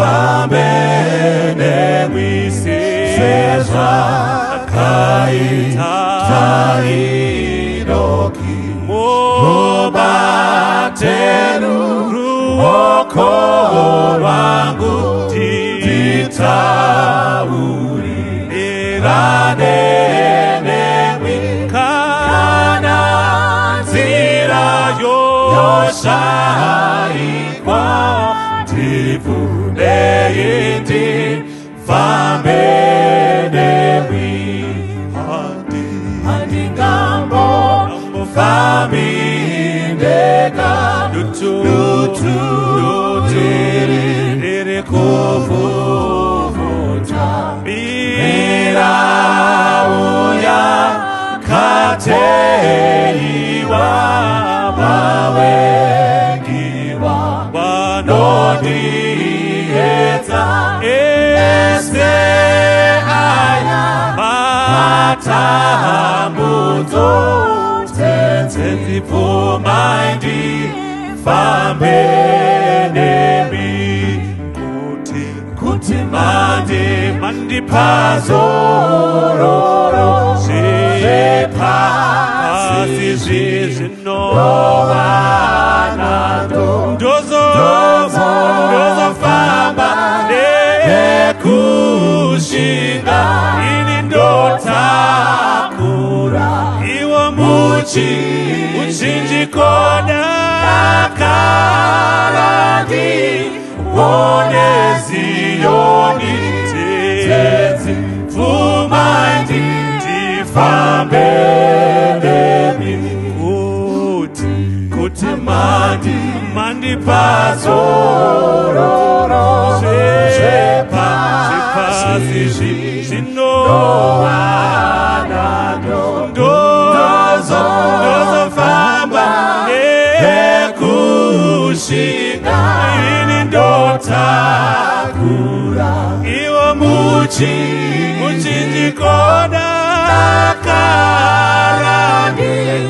fambe nemwisi sezvakaita iroki mubateru ruoko rwangu titaurirane nemwi kana nzira yoshaikwa ndibvunei ndifambe nemwi handingambofambi ndega dutu riri kuvhuvhuta mirauya kateiwa vavengiwa vanodiedza SDA matambudzo dzenzipfumai ndifambe nemi kuti mandipazororo zvepasi zvezvinowanado ndozofamba nekushinga ini ndotakura iwo muchinjikoda karandi wone Zioni tenzi pfumai ndifambe nemi kuti mandipazororo zvepasi zvinowanado ndozofamba nekushinga ini ndotakura iwo muchinjikoda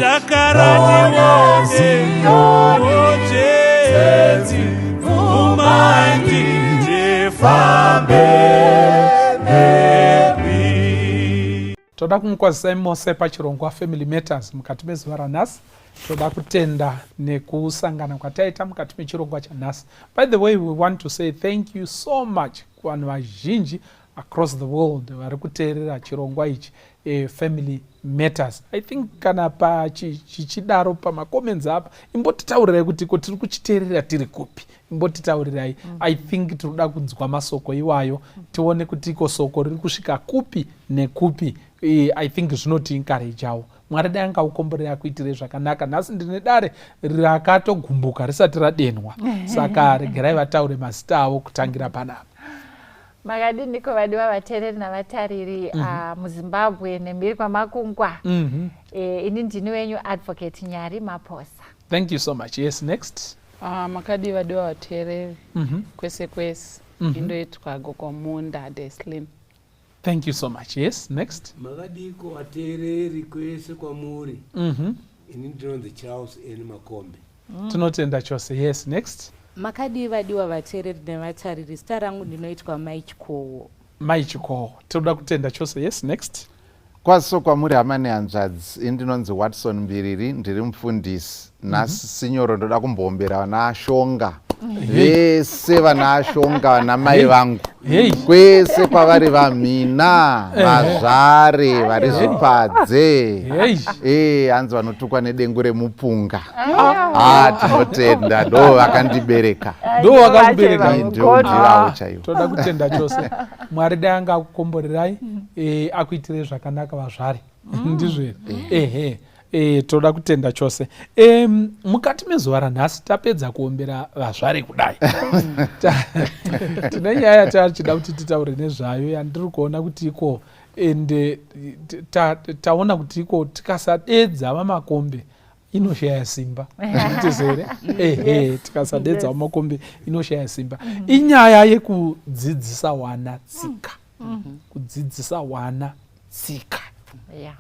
dakarati wonezi pfumai ndifambe nemi. Toda kumukwazisai mose pachirongwa Family Matters mukati mezuva ranhasi. Toda kutenda nekusangana kwataita mukati mechirongwa chanhasi. By the way, we want to say thank you so much kuvanhu vazhinji across the world vari kuteerera chirongwa ichi Family Matters. I think kana chichidaro pamacomments apa imbotitaurirai kuti tiri kuchiteerera tiri kupi. Imbotitaurirai. I think tinoda kunzwa masoko iwayo tione kuti iko soko riri kusvika kupi nekupi. I think zvinoti encourageawo. Mwari dai angaukomborera kuitire zvakanaka. Nhasi ndine dare rakatogumbuka risati radenwa. Saka regerai vataure mazita avo kutangira panapa. Makadini kovadiwa vateereri navatariri muZimbabwe nemberi kwamakungwa. Ini ndini wenyu Advocate Nyari Maposa. Thank you so much. Yes, next. Makadivadiwa vateereri kwese kwese indoitwa Gokomunda Deslim. Thank you so much. Yes, next. Makadiko vateereri kwese kwamuri. Ini ndinonzi Charles N Makombe. Tinotenda chose. Yes, next. Makadivadiwa vateereri nevatariri, zita rangu ndinoitwa Maichikowo. Maichikowo. Tinoda kutenda chose. Yes, next. Kwaso kwamuri hama nehanzvadzi, ini ndinonzi Watson Mbiriri, ndiri mufundisi. Nhasi sinyoro ndoda kumboombera vana ashonga vese vana ashonga vana mai vangu kwese kwavari vamhina vazvare vari zvipadze hanzi vanotukwa nedengu remupunga. Tinotenda ndo vakandibereka ndivavo chaivo. Toda kutenda chose. Mwari dai angakukomborerai akuitire zvakanaka vazvare. Ndizvo. Toda kutenda chose. Mukati mezuva ranhasi tapedza kuombera vazvare kudai. Tine nyaya tachida kuti titaure nezvayo yandiri kuona kuti iko ende taona kuti iko tikasadedza vamakombe inoshaya simba. Tizere? Tikasadedza vamakombe inoshaya simba. Inyaya yekudzidzisa wana tsika. Kudzidzisa wana tsika.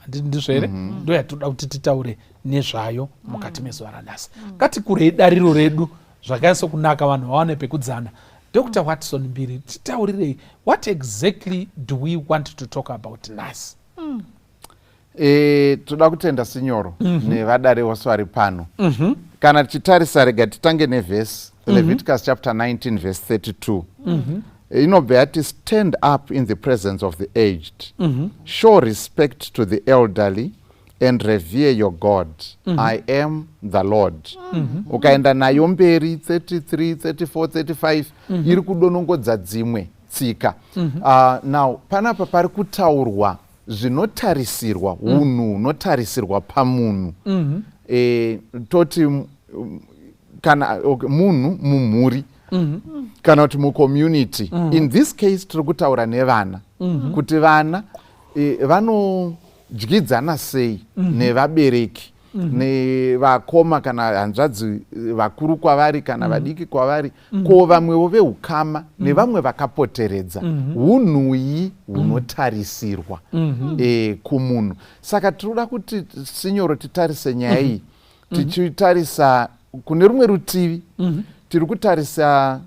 Ndizvere ndo yatoda kuti titaure nezvayo mukati mezuva ranhasi. Ngatikurei dariro redu zvakaisa kunaka vanhu vaone pekudzana. Dr. Watson Mbiri, titaurirei, what exactly do we want to talk about nhasi? Toda kutenda sinyoro nevadare vose vari pano. Kana tichitarisa, rega titange nevhesi Leviticus chapter 19 verse 32. Inobva yati, stand up in the presence of the aged, show respect to the elderly, and revere your God. I am the Lord. Ukaenda nayo mberi 33, 34, 35 iri kudonongodza dzimwe tsika. Now panapa pari kutaurwa zvinotarisirwa, unhu hunotarisirwa pamunhu. Toti kana munhu mumhuri kana kuti mucommunity. In this case tiri kutaura nevana, kuti vana vanodyidzana sei nevabereki, nevakoma kana hanzvadzi vakuru kwavari kana vadiki kwavari, ko vamwewo veukama nevamwe vakapoteredza. Unhuyi hunotarisirwa kumunhu. Saka tinoda kuti sinyoro titarise nyaya iyi tichitarisa kune rumwe rutivi. Tiri kutarisa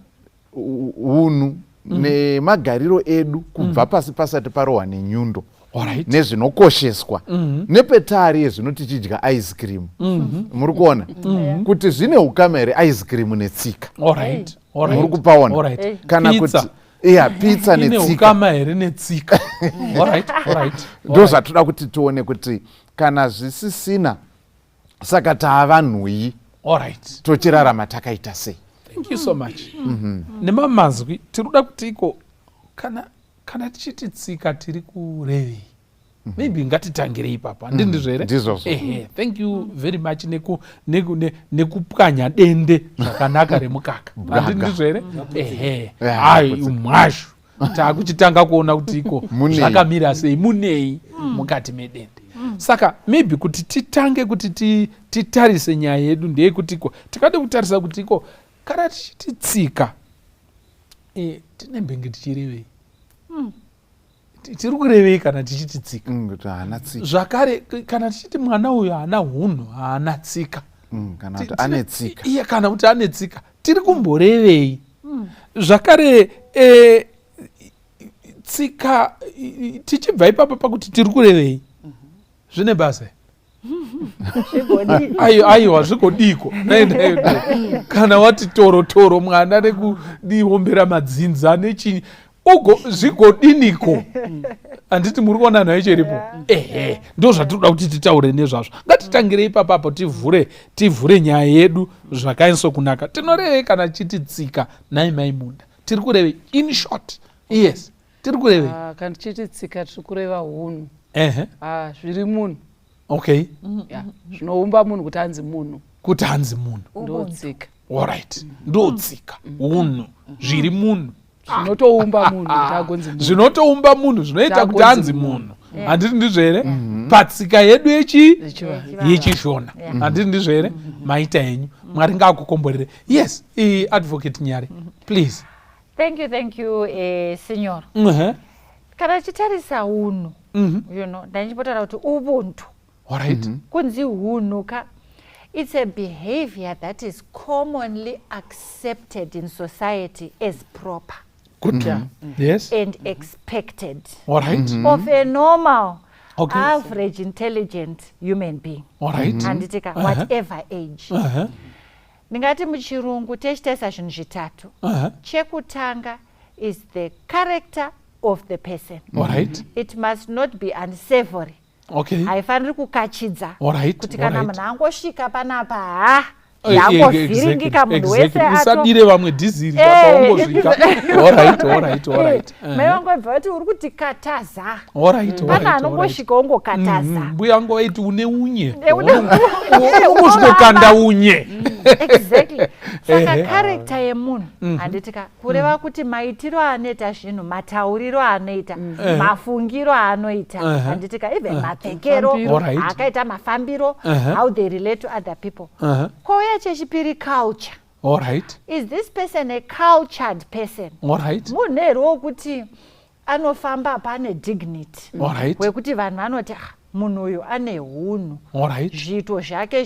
unhu nemagariro edu kubva pasi pasati parohwa nenyundo, nezvinokosheswa nepetari yezvinoti tichidya ice cream. Muri kuona kuti zvine ukama here ice cream netsika? Muri kupaona kana kuti pizza netsika here netsika? Ndo zvatoda kuti tione kuti kana zvisisina, saka taavanhuyi tochirarama takaita sei. Thank you so much. Nemamazwi tiruda kuti iko kana tichiti tsika tiri kurevei, maybe ngatitangire ipapa. Ndizvere? Thank you very much nekupwanya dende zvakanaka remukaka. Ndizvere? Mwashu takuchitanga kuona kuti iko zvakamira sei, munei mukati medende. Saka maybe kuti titange kuti titarise nyaya yedu ndeyekuti iko tikade kutarisa kuti iko kana tichiti tsika tinembenge tichirevei, tiri kurevei kana tichiti tsika? Zvakare kana tichiti mwana uyu haana hunhu, haana tsika, kana kuti ane tsika, kana kuti ane tsika, tiri kumborevei? Zvakare tsika tichibva ipapo pakuti tiri kurevei, zvine basa aiwa zvigodiko kana wati torotoro mwana nekudihombera madzinza nechinyi zvigodiniko? Handiti muri kuona nayo chiripo? Ndo zvatinoda kuti titaure nezvazvo. Ngatitangire ipapapo tivhure nyaya yedu zvakaiso kunaka. Tinorevei kana chiti tsika? Nai Maimunda, tiri kurevei? In short, yes, tiri kurevei? Kana chiti tsika tiri kureva hunhu zviri munhu. Zvinoumba munhu kuti anzi munhu. Kuti anzi munhu ndotsika. Alright, ndotsika, unhu zviri munhu. Zvinotoumba munhu kuti agonzi munhu. Zvinotoumba munhu, zvinoita kuti anzi munhu. Handiti ndizvere? Patsika yedu yechishona. Handiti ndizvere? Maita enyu Mwari ngakukomborere. Yes, Advocate Nyari, please. Thank you, Signor. Kana chitarisa unhu, ndanichipotaura kuti ubuntu. Kunzi unhu it's a behavior that is commonly accepted in society as proper. Good. Yes. And expected. Of a normal, average, intelligent human being. And whatever age. Ndingati muchirungu techitaisa zvinhu zvitatu. Chekutanga is the character of the person. It must not be unsavory. Haifaniri kukachidza kuti kana munhu angosvika panapa yangovhiringika munhu wese usadire vamwe dhiziri paungosvika. Mai vangobva kuti uri kuti kataza, pana anongosvika ongokataza, mbuya angoiti une unye ungosvikokanda unye. Exactly. Saka character yemunhu handitika kureva kuti maitiro anoita zvinhu, matauriro anoita, mafungiro anoita, handitika even mapfekero akaita, mafambiro, how they relate to other people. Kouya chechipiri culture. Is this person a cultured person? Munhu here wokuti anofamba pane dignity, wekuti vanhu vanoti munhu uyu ane hunhu, Alright. zviito zvake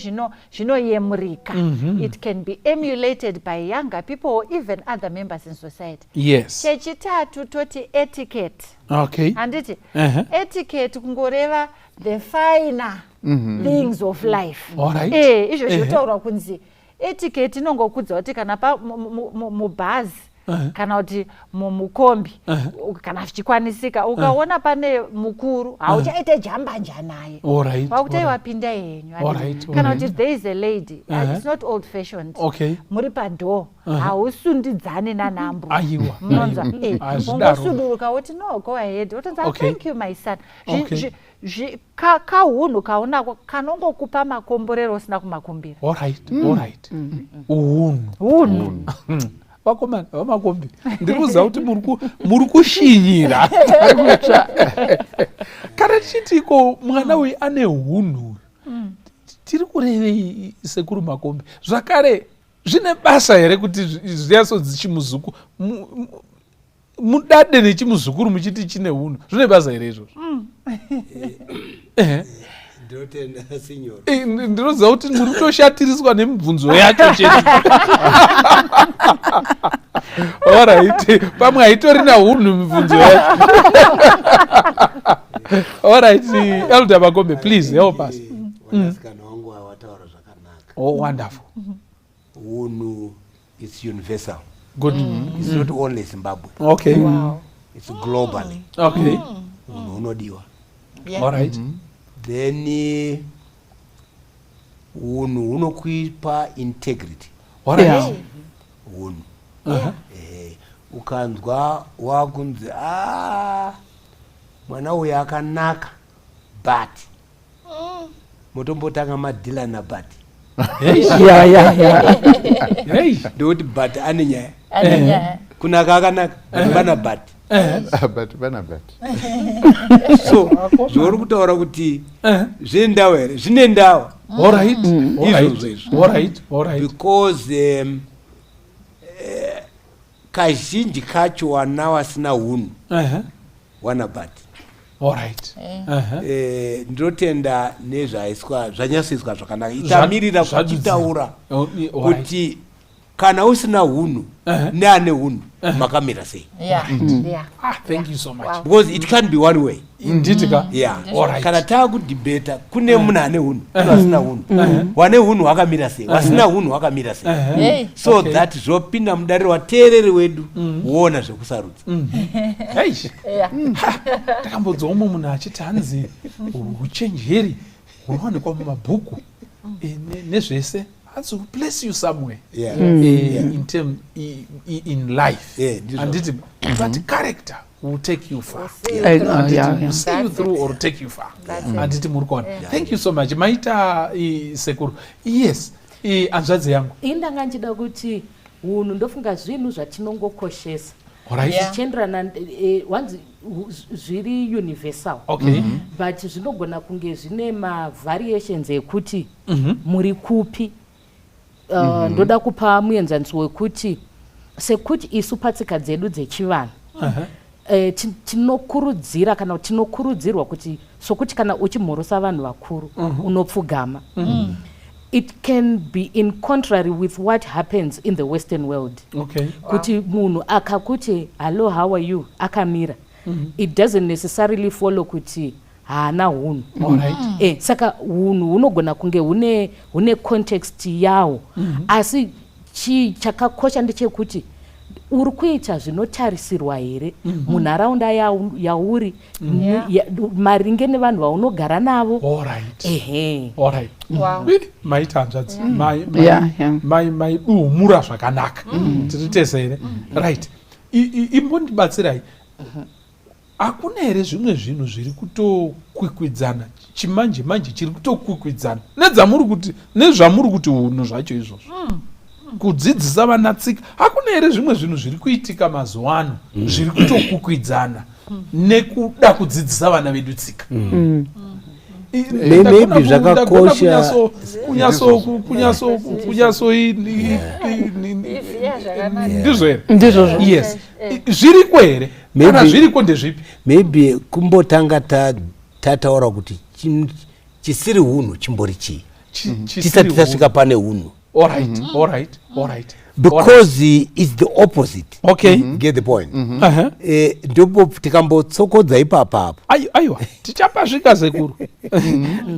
zvinoyemurika. It can be emulated by younger people or even other members in society. Yes. Chechitatu toti etiquette. Okay. Handiti etiquette kungoreva the finer things of life. Alright. Izvo zvinotaurwa kunzi etiquette inongokudza kuti kana mubhazi kana kuti mukombi kana zvichikwanisika ukaona pane mukuru hauchaite jambanja naye wakutai wapinda henyu. Kana kuti there is a lady, it's not old fashioned, muri padoor hausundidzani nanambo, munonzwa ungosunduruka woti no go ahead, wotonza thank you my son. Kahunhu kaunako kanongokupa makomborero usina kumakumbira. Hunhu vakomana vamakombi ndiri kuziva kuti muri kushinyira. Kana tichitiko mwana uyu ane hunhu, tiri kurevei sekuru makombi? Zvakare zvine basa here kuti zviyasodzi chimuzuku mudade nechimuzukuru muchiti chine hunhu, zvine basa here izvozvo? Ndotenda signor. Ndinoziva kuti muri kutoshatiriswa nemibvunzo yacho chete. Alright, pamwe haitorina hunhu mibvunzo yacho. Alright, Elder Makombe, please help us. Wanasikana wangu wataura zvakanaka. Oh, wonderful. Hunhu is universal. Good. It's not only Zimbabwe. Okay. Wow. It's globally. Okay. Hunhu unodiwa. Alright. Then hunhu hunokuipa integrity. Alright. Hunhu. Ukanzwa wakunzi mwana uyu akanaka but motombotanga madhila na but ndokuti but ane nyaya kunaka akanaka bana but so zvauri kutaura kuti zvendawa here zvine ndawa izvozvo because kazhinji kacho wana wasina hunhu wana bati. Ndinotenda nezvaiswa zvanyatsoiswa zvakanaka, itamirira kuchitaura kuti kana usina hunhu neane hunhu makamira sei. Thank you so much. Because it can't be one way. Indeed. Kana taakudhibeta kune munhu ane hunhu asina hunhu, wane hunhu wakamira sei, wasina hunhu wakamira sei. So that zvopinda mudariro wateereri wedu woona zvekusarudza. Takambodzawo munhu achiti hanzi uchenjeri hunowanikwa mumabhuku nezvese has to place you somewhere in life. And but character will take you far. Will see you through or take you far. Thank you so much. Maita sekuru. Yes. Anzvadzi yangu. Indanga nchida kuti hunhu ndofunga zvinhu zvatinongokoshesa. Zvichienderana wanzi zviri universal. But zvinogona kunge zvine mavariations ekuti muri kupi. Ndoda kupa muenzaniso wekuti sekuti isu patsika dzedu dzechivanhu tinokurudzira kana tinokurudzirwa kuti sokuti kana uchimhorosa vanhu vakuru unopfugama. It can be in contrary with what happens in the Western world. Kuti munhu akakuti hello how are you akamira, it doesn't necessarily follow kuti haana hunhu. Saka hunhu hunogona kunge hune context yawo, asi chakakosha ndechekuti uri kuita zvinotarisirwa here munharaunda yauri maringe nevanhu vaunogara navo. Maita hanzvadzi maiduhumura zvakanaka, tiri tese here. Right. Imbondibatsirai, hakuna here zvimwe zvinhu zviri kutokwikwidzana chimanje manje chiri kutokwikwidzana nezvamuri kuti hunhu zvacho izvozvo? Kudzidzisa vana tsika, hakuna here zvimwe zvinhu zviri kuitika mazuva ano zviri kutokwikwidzana nekuda kudzidzisa vana vedu tsika? Maybe zvakakosha ndizvo here? Yes. Zviriko here? Kana zviriko ndezvipi? Maybe kumbotanga tataura kuti chisiri hunhu chimbori chii tisati tasvika pane hunhu. All right. Because it's the opposite. Okay. Get the point. Ndipo tikambotsokodza ipapapo. Aiwa, tichapasvika sekuru.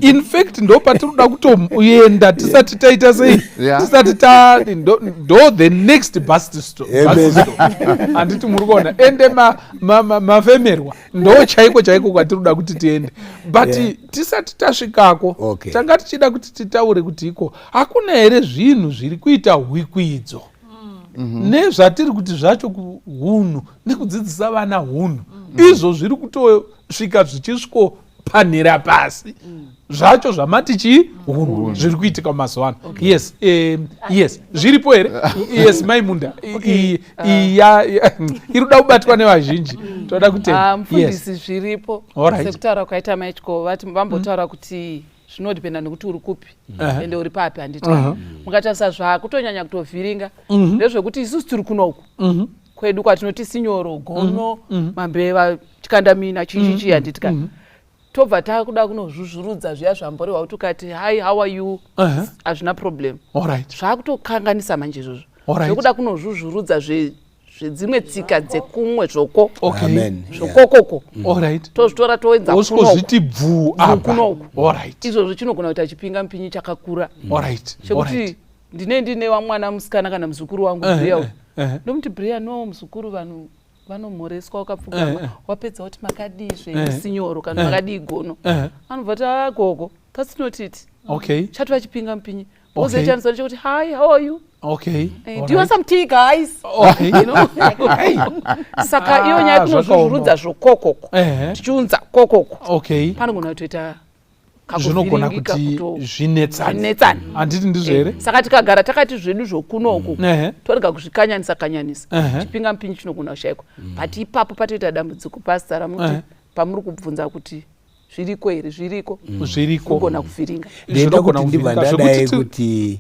In fact ndo patinoda kutoenda tisati taita sei. Tisati ndo the next bus stop. Anditi muri kuona ende mafemerwa ndo chaiko kwatinoda kuti tiende. But tisati tasvikako tanga tichida kuti titaure kuti iko hakuna here zvinhu zviri kuita hwikwidzo. Nezvatiri kuti zvacho kuhunhu nekudzidzisa vana hunhu izvo zviri kutosvika zvichisviko panhera pasi zvacho zvamati chii hunhu zviri kuitika mazuva ano. Yes zviripo here. Yes Maimunda iri kuda kubatwa nevazhinji toda kutenda. Mufundisi zviripo sekutaura kwaita maitiko vambotaura kuti zvinodipenda nekuti uri kupi ende uri papi handiti mukatarisa zvakutonyanya kutovhiringa ndezvekuti isusu tiri kuno uku kwedu kwatinoti sinyoro gono mambeva chikandamina chichichi handiti ka tobva takuda kunozvuzvurudza zviya zvamborehwa kuti ukati hi how are you hazvina problem zvakutokanganisa manje izvozvo zvekuda kunozvuzvurudza zvedzimwe tsika dzekumwe zvoko zvokokoko tozvitora toenza oskozviti bvu kuno izvozvo chinogona kuita chipinga mupinyi chakakura chekuti ndine wamwana musikana kana muzukuru wangu bhreya ndomuti bhreya no muzukuru vanhu vanomhoreswa wakapfugama wapedza kuti makadizve sinyoro kana makadii gono anobva ta gogo that's not it chatova chipinga mupinyi ozoitaniswa nechekuti hi how are you do you want some tea guys you know saka iyo nyaya kunozvuzvurudza zvokokoko tichiunza kokoko panogona kutoita zvinogona kuti zvinetsana handiti ndizvo here. Saka tikagara takati zvedu zvokunoku torega kuzvikanyanisa chipinga mupinyi chinogona kushayikwa but ipapo patoita dambudziko pasara muti pamuri kubvunza kuti zviriko here zviriko kugona kuvhiringa ndenda kuti ndibva ndadai kuti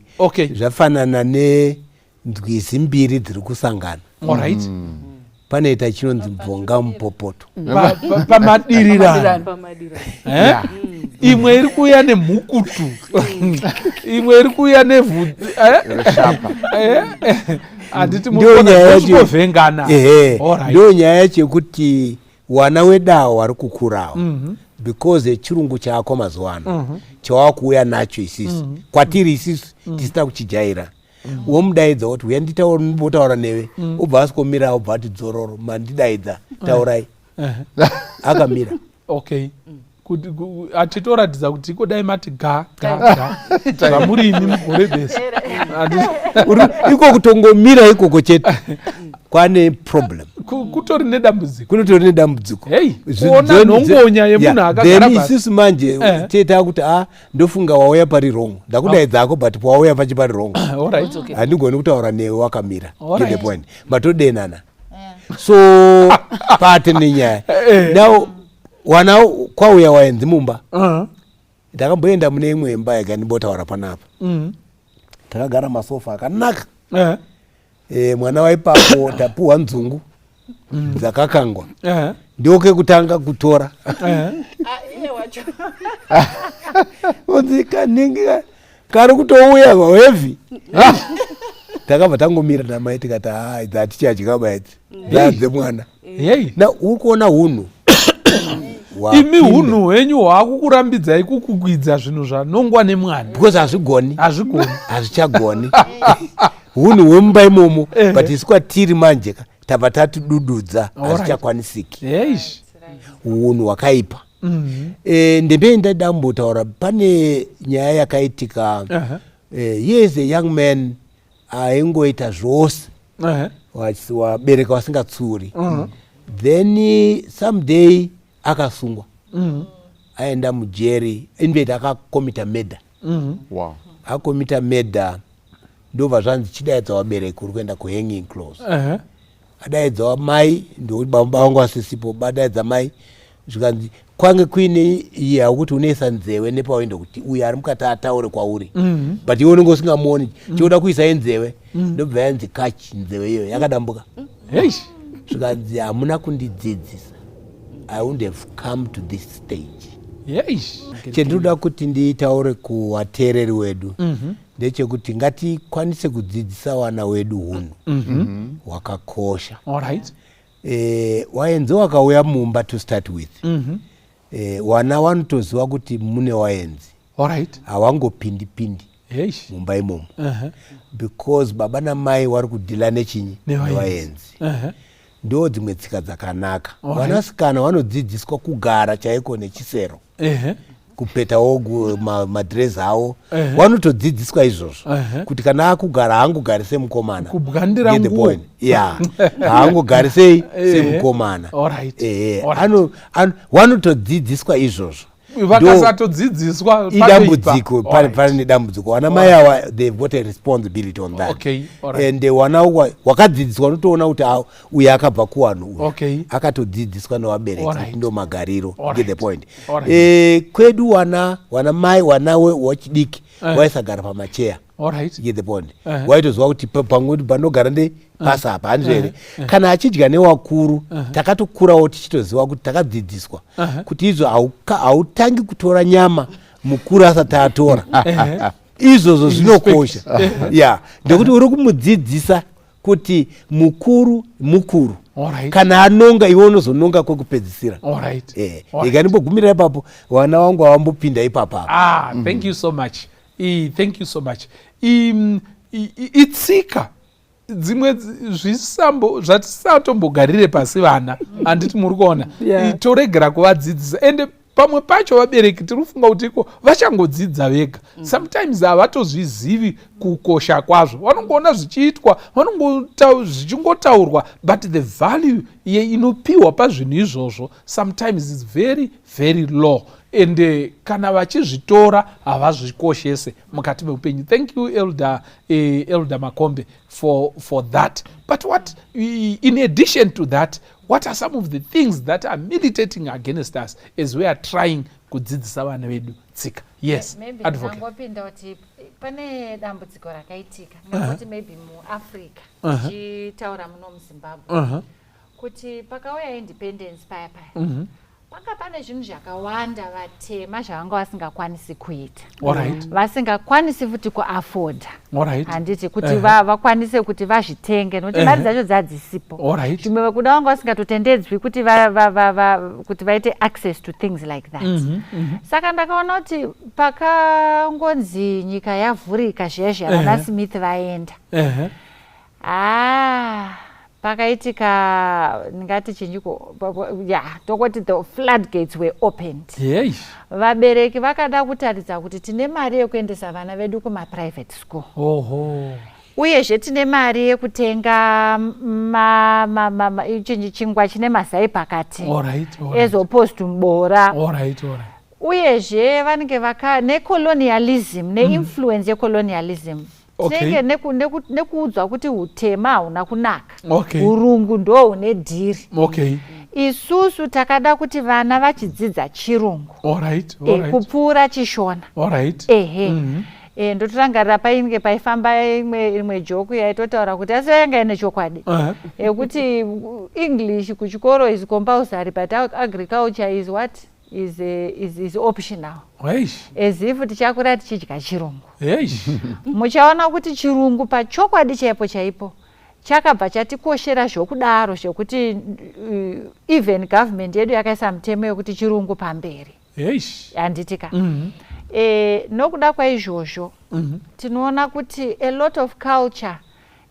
zvafanana nendwizi mbiri dziri kusangana panoita chinonzi mvonga mupopoto pamadirirano imwe iri kuuya nemhukutu imwe iri kuuya nevhudzi handiti mukovhengana. Ndio nyaya chekuti wana wedawo wari kukurawo because chirungu chako mazuva ano chawakuuya nacho isisi kwatiri isisi tisina kuchijaira womudaidza kuti uya nditaura newe obva asikomira obva ati dzororo mandidaidza taurai akamira achitoratidza kuti ikodai mati ga zvamuri imi mugore bese iko kutongomira ikoko chete kwane problem kutori nedambudziko kuona nhongonya yemunhu akagara pasi isisi manje teta kuti ndofunga wauya pari wrong ndakudaidzako but wauya pachipari wrong handigoni kutaura newe wakamira get the point matodenana so pate nenyaya now wana kwauya waenzi mumba ndakamboenda mune imwe imba yakandibotaura panapa takagara masofa akanaka mwana waipapo tapuhwa nzungu dzakakangwa ndoke kutanga kutora onzikaningi kari kutouya hwevhi takabva tangomira namai tikati idzi hatichadya idzi dzadze mwana na uri kuona hunhu imi hunhu hwenyu hwakukurambidzai kukukwidza zvinhu zvanongwa nemwana because hazvichagoni hunhu hwemumba imomo but isi kwatiri manje tabva tatidududza hazvichakwanisiki hunhu hwakaipa ndembeenda dambotaura pane nyaya yakaitika yes a young man aingoita zvose wabereka wasingatsuri then someday akasungwa aenda mujeri infact akakomita murder akomita murder ndobva zvanzi chidaidza wabereki uri kuenda kuhanging close adaidza mai ndokuti baba vangu vasisipo badaidza mai zvikanzi kwange kuine iye hakuti unoisa nzeve nepawaenda kuti uyu ari mukati ataure kwauri but iwe unenge usingamuoni chioda kuisai nzeve ndobva yanzi kachi nzeve iyoyo yakadambuka zvikanzi hamuna kundidzidzisa I wouldn't have come to this stage chendinoda kuti ndiitaure kuvateereri wedu ndechekuti ngatikwanise kudzidzisa vana wedu hunhu hwakakosha. Waenzi wakauya mumba to start with, vana vanotoziva kuti mune waenzi, havangopindi mumba imomo, because baba namai vari kudhila nechinyi nevaenzi. Ndo dzimwe tsika dzakanaka. Vanasikana vanodzidziswa kugara chaiko nechisero, kupetawo madrezi avo, vanotodzidziswa izvozvo kuti kana akugara haangogari semukomana, haangogari semukomana. Vanotodzidziswa izvozvo. Vakasatodzidziswa idambudziko, pane dambudziko. Vana mai ava, they've got a responsibility on that. And vana wakadzidziswa unotoona kuti uyu akabva kuvanhu uyu akatodzidziswa nevabereki, ndo magariro. Get the point. Kwedu vana mai, vana wachidiki vaisagara pamacheya. Get the point. Waitoziva kuti pamwe panogara pasa apa hanzvere. Kana achidya nevakuru, takatokurawo tichitoziva kuti takadzidziswa kuti izvo hautangi kutora nyama mukuru asati atora. Izvozvo zvinokosha. Ndekuti uri kumudzidzisa kuti mukuru. Kana anonga iwe unozononga kwekupedzisira. Ndikanimbogumira ipapo vana vangu havambopinda ipapo. Thank you so much. Thank you so much. Itsika dzimwe zvisambo zvatisatombogara pasi vana, handiti muri kuona, toregera kuvadzidzisa. Ende pamwe pacho vabereki tiri kufunga kuti iko vachangodzidza vega. Sometimes havatozvizivi kukosha kwazvo. Vanongoona zvichiitwa, zvichingotaurwa, but the value inopiwa pazvinhu izvozvo sometimes is very, very low. And kana vachizvitora havazvikoshese mukati meupenyu. Thank you, Elder Makombe, for that. But what, in addition to that, what are some of the things that are militating against us as we are trying kudzidzisa vana vedu tsika? Yes, advocate. Pane dambudziko rakaitika ngekuti maybe muAfrica tichitaura muno muZimbabwe kuti pakauya independence paya paka pane zvinhu zvakawanda vatema zvavanga vasingakwanisi kuita, vasingakwanisi futi kuafoda, handiti kuti vakwanise kuti vazvitenge nokuti mari dzacho dzadzisipo. Zvimwe vekuda vanga vasingatotendedzwi kuti kuti vaite access to things like that. Saka ndakaona kuti pakangonzi nyika yavhurika zvezve vana Smith vaenda, pakaitika ngati chinjiko tokoti the floodgates were opened. Vabereki vakada kutaridza kuti tine mari yekuendesa vana vedu kuma-private school. Uyezve tine mari yekutenga chingwa chine mazai pakati as opposed to mbora. Uyezve vanenge necolonialism, neinfluence yecolonialism. Tinenge nekuudzwa kuti hutema hauna kunaka, urungu ndo hune dhiri. Isusu takada kuti vana vachidzidza chirungu kupfuura chishona. Ndotorangarira painge paifamba imwe joku yaitotaura kuti asi yanga ine chokwadi kuti English kuchikoro is compulsory but agriculture is what? Is optional. As if tichakura tichidya chirungu. Muchaona kuti chirungu pachokwadi chaipo chakabva chatikoshera zvokudaro zvekuti even government yedu yakaisa mutemo yekuti chirungu pamberi. Handitika. Nokuda kwaizvozvo tinoona kuti a lot of culture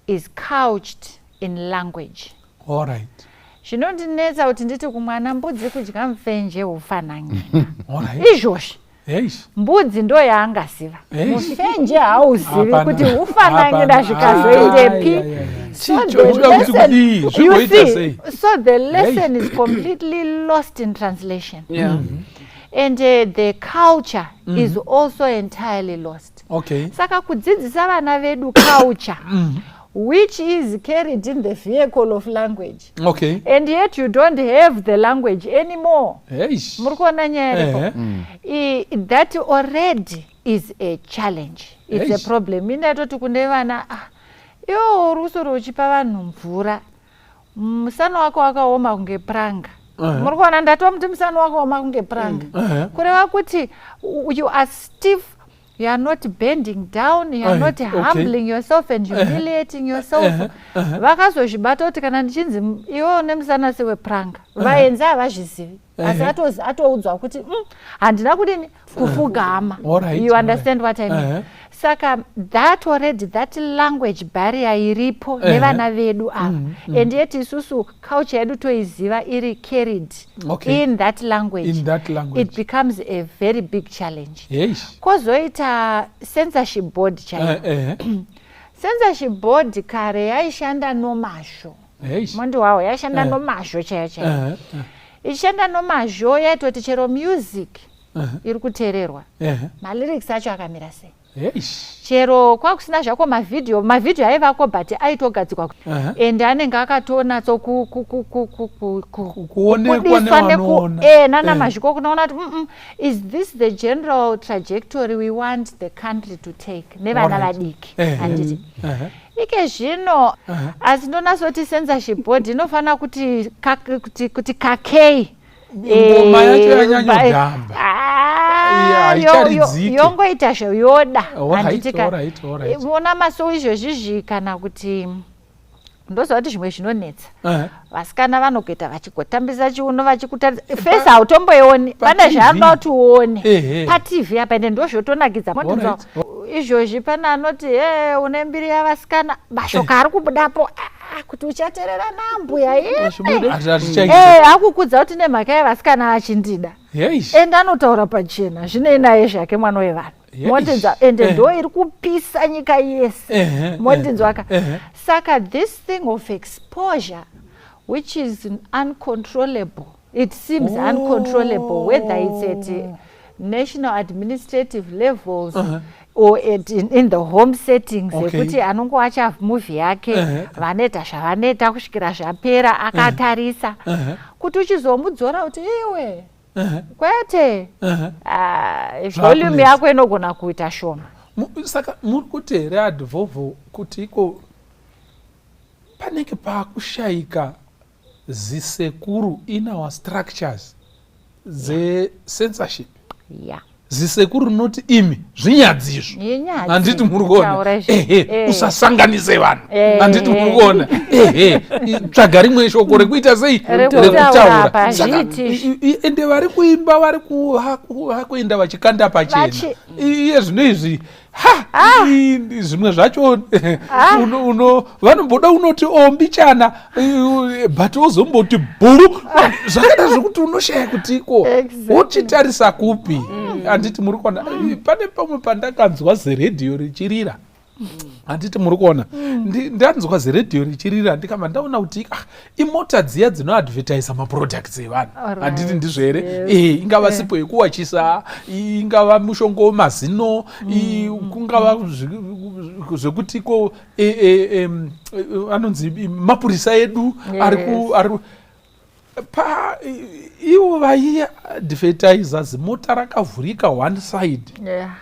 is couched in language. Zvinondinetsa kuti nditi kumwana mbudzi kudya mufenje ufanangi. Izvozvo mbudzi ndo yaangaziva, mufenje hauzivi kuti ufanangira zvikazoitepi. So the lesson is completely lost in translation. And the culture is also entirely lost. Saka kudzidzisa vana vedu culture which is carried in the vehicle of language. And yet you don't have the language anymore. That already is a challenge. It's a problem. Indatoti kune vana ruso rochipa vanhu mvura musana wako wakaoma kunge pranga muri kuona ndatova muti musana wako wamakunge pranga kureva kuti you are stiff, you are not bending down, you are not humbling yourself and humiliating yourself. Vakazozvibata kuti kana ndichinzi iwe une musana sewepranga vaenzi havazvizivi asi atoudzwa kuti handina kudini kufugama. You understand what I mean? Saka that already, that language barrier iripo nevana vedu ava and yet isusu culture yedu toiziva iri carried in that language. It becomes a very big challenge. Kozoita censorship board chaiyo. Censorship board kare yaishanda nomazvo. Mondi wawo yaishanda nomazvo chaiyo. Ichishanda nomazvo yaitoti chero music iri kuteererwa malyrics acho akamira sei. Chero kwakusina zvako mavideo aivako but aitogadzikwa and anenge akatonatso kuonekwa nana mazviko kunaona kuti is this the general trajectory we want the country to take nevana vadiki handiti ike zvino asi ndonasoti censorship board inofanira kuti kakei ngoma yacho yanyanyodhamba yongoita zvoyoda handitika ona maso izvozvizvi kana kuti ndoziva kuti zvimwe zvinonetsa vasikana vanokuita vachigotambisa chiuno vachikutarisa fesi hautomboioni pane zvaanoda kuti uone patv apa ende ndozvotonakidza izvozvi pane anoti une mbiri yavasikana mashoka ari kubudapo kuti uchateerera nambuya akukudza kuti nemhaka yavasikana vachindida ende anotaura pachena zvinei naye zvake mwana wevanhu motinzwa ende ndo iri kupisa nyika yese motinzwa saka this thing of exposure which is uncontrollable, it seems uncontrollable whether it's at national administrative levels or in the home settings ekuti anongoacha movie yake vanoita zvavanoita kusvikira zvapera akatarisa kuti uchizomudzora kuti iwe kwete volume yako inogona kuita shoma. Saka muri kuti readvovo kuti iko panenge pakushayika zisekuru in our structures censorship. Zisekuru rinoti imi zvinyadzizvo handiti muri kuona usasanganise vanhu handiti muri kuona tsvaga rimwe shoko rekuita sei rekutaura ende vari kuimba vari kuenda vachikanda pachena iye zvino izvi zvimwe zvacho vanomboda unoti ombichana but uzomboti bhuru zvakada zvokuti unoshaya kutiko uchitarisa kupi handiti muri kuona pane pamwe pandakanzwa zeredhiyo richirira handiti muri kuona ndanzwa zeredhiyo richirira ndikamba ndaona kuti imota dziya dzinoadvertisa maproducts evanhu handiti ndizvo here ingava sipo yekuwachisa ingava mushongo wemazino kungava zvekutiko anonzi mapurisa edu ari ivo vaiadvertisa zimota rakavhurika one side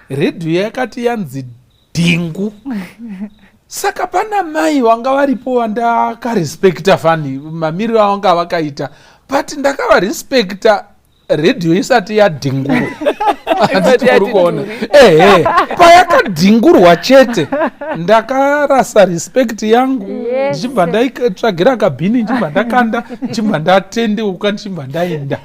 redhiyo yakati yanzi dhingu saka pana mai vanga varipo vandakarespekta fani mamiriro avanga vakaita but ndakavarespekta redhiyo isati yadhingurwa handiti kuri kuona payakadhingurwa chete ndakarasa respect yangu ndichibva ndaitsvagira kabhini ndichibva ndakanda ndichibva ndatendeuka ndichibva ndaenda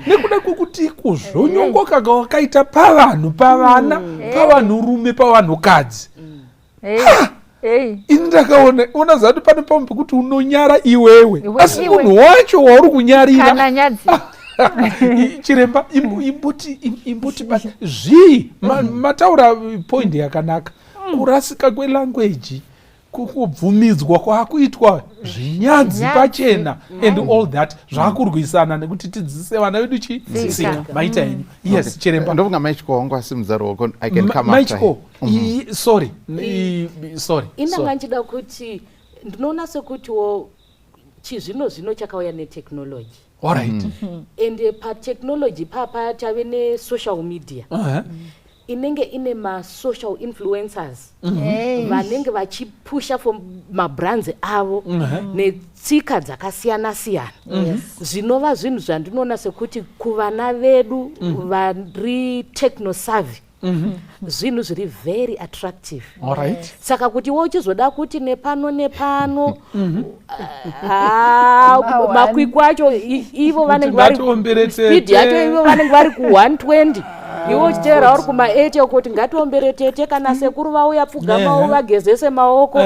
nekuda kwokuti kuzvonyongoka kwakaita pavanhu pavana pavanhurume pavanhukadzi ini ndakaona unoziva kuti pane pamwe pekuti unonyara iwewe asi munhu wacho wauri kunyarira chiremba imbuti zvii mataura point yakanaka kurasika kwelanguage kubvumidzwa kwakuitwa zvinyadzi pachena and all that zvakurwisana nekuti tidzidzise vana vedu tsika maita enyu. Yes, chiremba ndovunga maichiko wangu asimudza ruoko I can come maichiko sorry inanga nchida kuti ndinoona sekutiwo chizvino zvino chakauya netechnology. Alright. And patechnology papa tave nesocial media inenge ine ma-social influencers vanenge vachipusha for mabrands avo netsika dzakasiyana-siyana zvinova zvinhu zvandinoona sekuti kuvana vedu vari technosavvy zvinhu zviri very attractive. Saka kuti wo uchizoda kuti nepano makwikwi acho ivo vanenge vari speed yacho ivo vanenge vari ku 120 iwo uchiteera uri kuma-8 okuti ngatiomberetete kana sekuru vauya pfugama vagezese maoko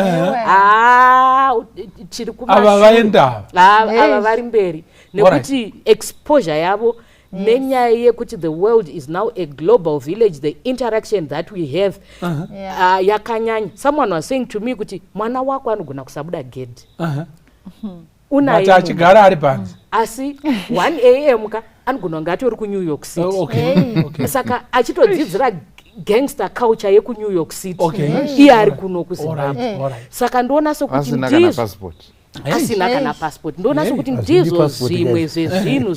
chiri ava vari mberi nekuti exposure yavo nenyaya yekuti the world is now a global village, the interaction that we have yakanyanya. Someone was saying to me kuti mwana wako anogona kusabuda gedi achigara ari panze asi 1 am ka anogona ngati uri ku New York City saka achitodzidzira gangster culture yeku New York City iye ari kuno kuZimbabwe. Saka ndona sokuti asina kana passport ndona sokuti ndizo zvimwe zvezvinhu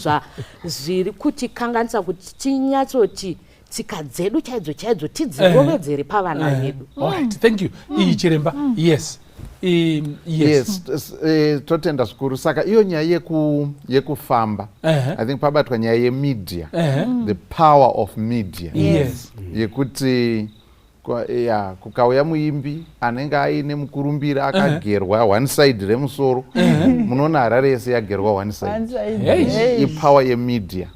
zviri kuti kanganisa kuti tinyatsoti tsika dzedu chaidzo tidzirovedzere pavana vedu. Thank you. Chiremba. Yes. Totenda zvikuru. Saka iyo nyaya yekufamba I think pabatwa nyaya yemedia, the power of media yekuti kukauya muimbi anenge aine mukurumbira akagerwa one side remusoro munoona Harare yese yagerwa one side. Ipower yemedia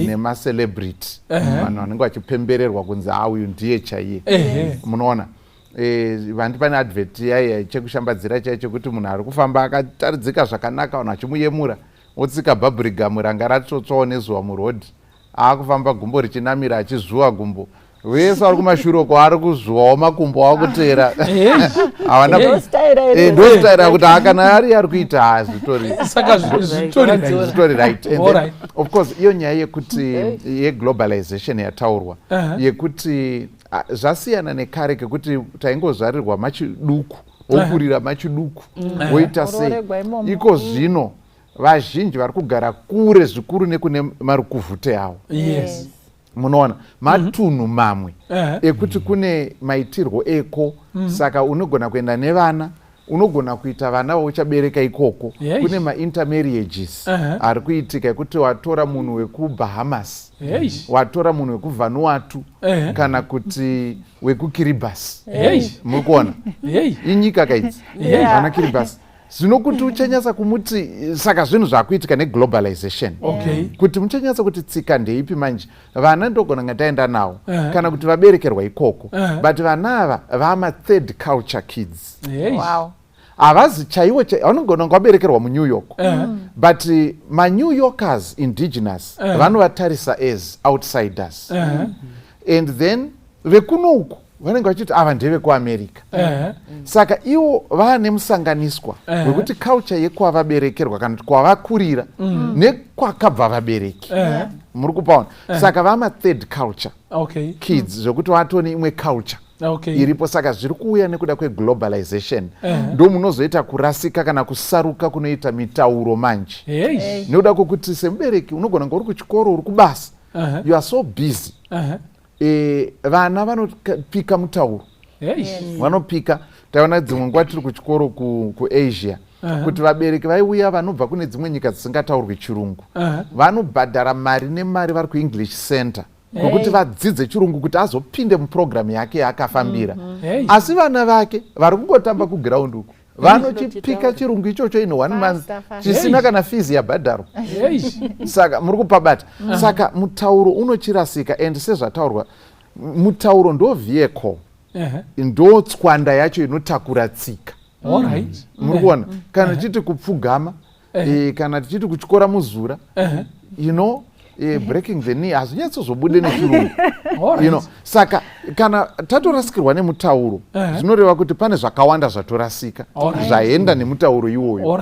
nemacelebrity vanhu vanenge vachipembererwa kunzi uyu ndiye chaiye munoona. Vandi pane advert yaiya chekushambadzira chaicho kuti munhu ari kufamba akataridzika zvakanaka vanhu vachimuyemura otsika bhabhurigamu ranga ratsotsvawo nezuva murodhi aakufamba gumbo richinamira achizuva gumbo vese vari kumashure uko ari kuzuvawo makumbo akuteera ndositaira kuti akana ari kuita zvitori right. Of course iyo nyaya yekuti yeglobalization yataurwa yekuti zvasiyana nekare kekuti taingozvarirwa machiduku okurira machiduku woita sei. Iko zvino vazhinji vari kugara kure zvikuru nekune marukuvhute avo munoona matunhu mamwe ekuti kune maitirwo eko saka unogona kuenda nevana unogona kuita vana vauchabereka ikoko. Kune ma-intermarriages ari kuitika ekuti watora munhu wekuBahamas watora munhu wekuVanuatu kana kuti wekukiribasi murikuona inyika kaidzi vana kiribasi zvinokuti uchanyatsa kumuti. Saka zvinhu zvakuitika neglobalization kuti muchanyatsa kuti tsika ndeipi manje vana ndogona ngataenda nawo kana kuti vaberekerwa ikoko but vana ava vama-third culture kids. Havazi chaiwo vanogona vaberekerwa muNew York but maNew Yorkers indigenous vanovatarisa as outsiders and then vekunoku vanenge vachiti ava ndevekuAmerica. Saka ivo vane musanganiswa wekuti culture yekwavaberekerwa kana kuti kwavakurira nekwakabva vabereki muri kupaona. Saka vama-third culture kids zvokuti vatone imwe culture iripo. Saka zviri kuuya nekuda kweglobalization ndo munozoita kurasika kana kusaruka kunoita mitauro manje nekuda kwokuti semubereki unogona nga uri kuchikoro uri kubasa you are so busy vana vanopika mutauro vanopika. Taiona dzimwe nguva tiri kuchikoro kuAsia kuti vabereki vaiuya vanobva kune dzimwe nyika dzisingataurwi chirungu vanobhadhara mari nemari vari kuEnglish Center kwekuti vadzidze chirungu kuti azopinde muprogramu yake yaakafambira. Asi vana vake vari kungotamba kugiraundi uku vanochipika chirungu ichocho in 1 month chisina kana fees yabhadharwa. Saka muri kupabata. Saka mutauro unochirasika and sezvataurwa mutauro ndo vehicle ndo tswanda yacho inotakura tsika. Muri kuona kana tichiti kupfugama kana tichiti kuchikora muzura breaking the knee hazvinyatsozobude nechirungu saka kana tatorasikirwa nemutauro zvinoreva kuti pane zvakawanda zvatorasika zvaenda nemutauro iwoyo.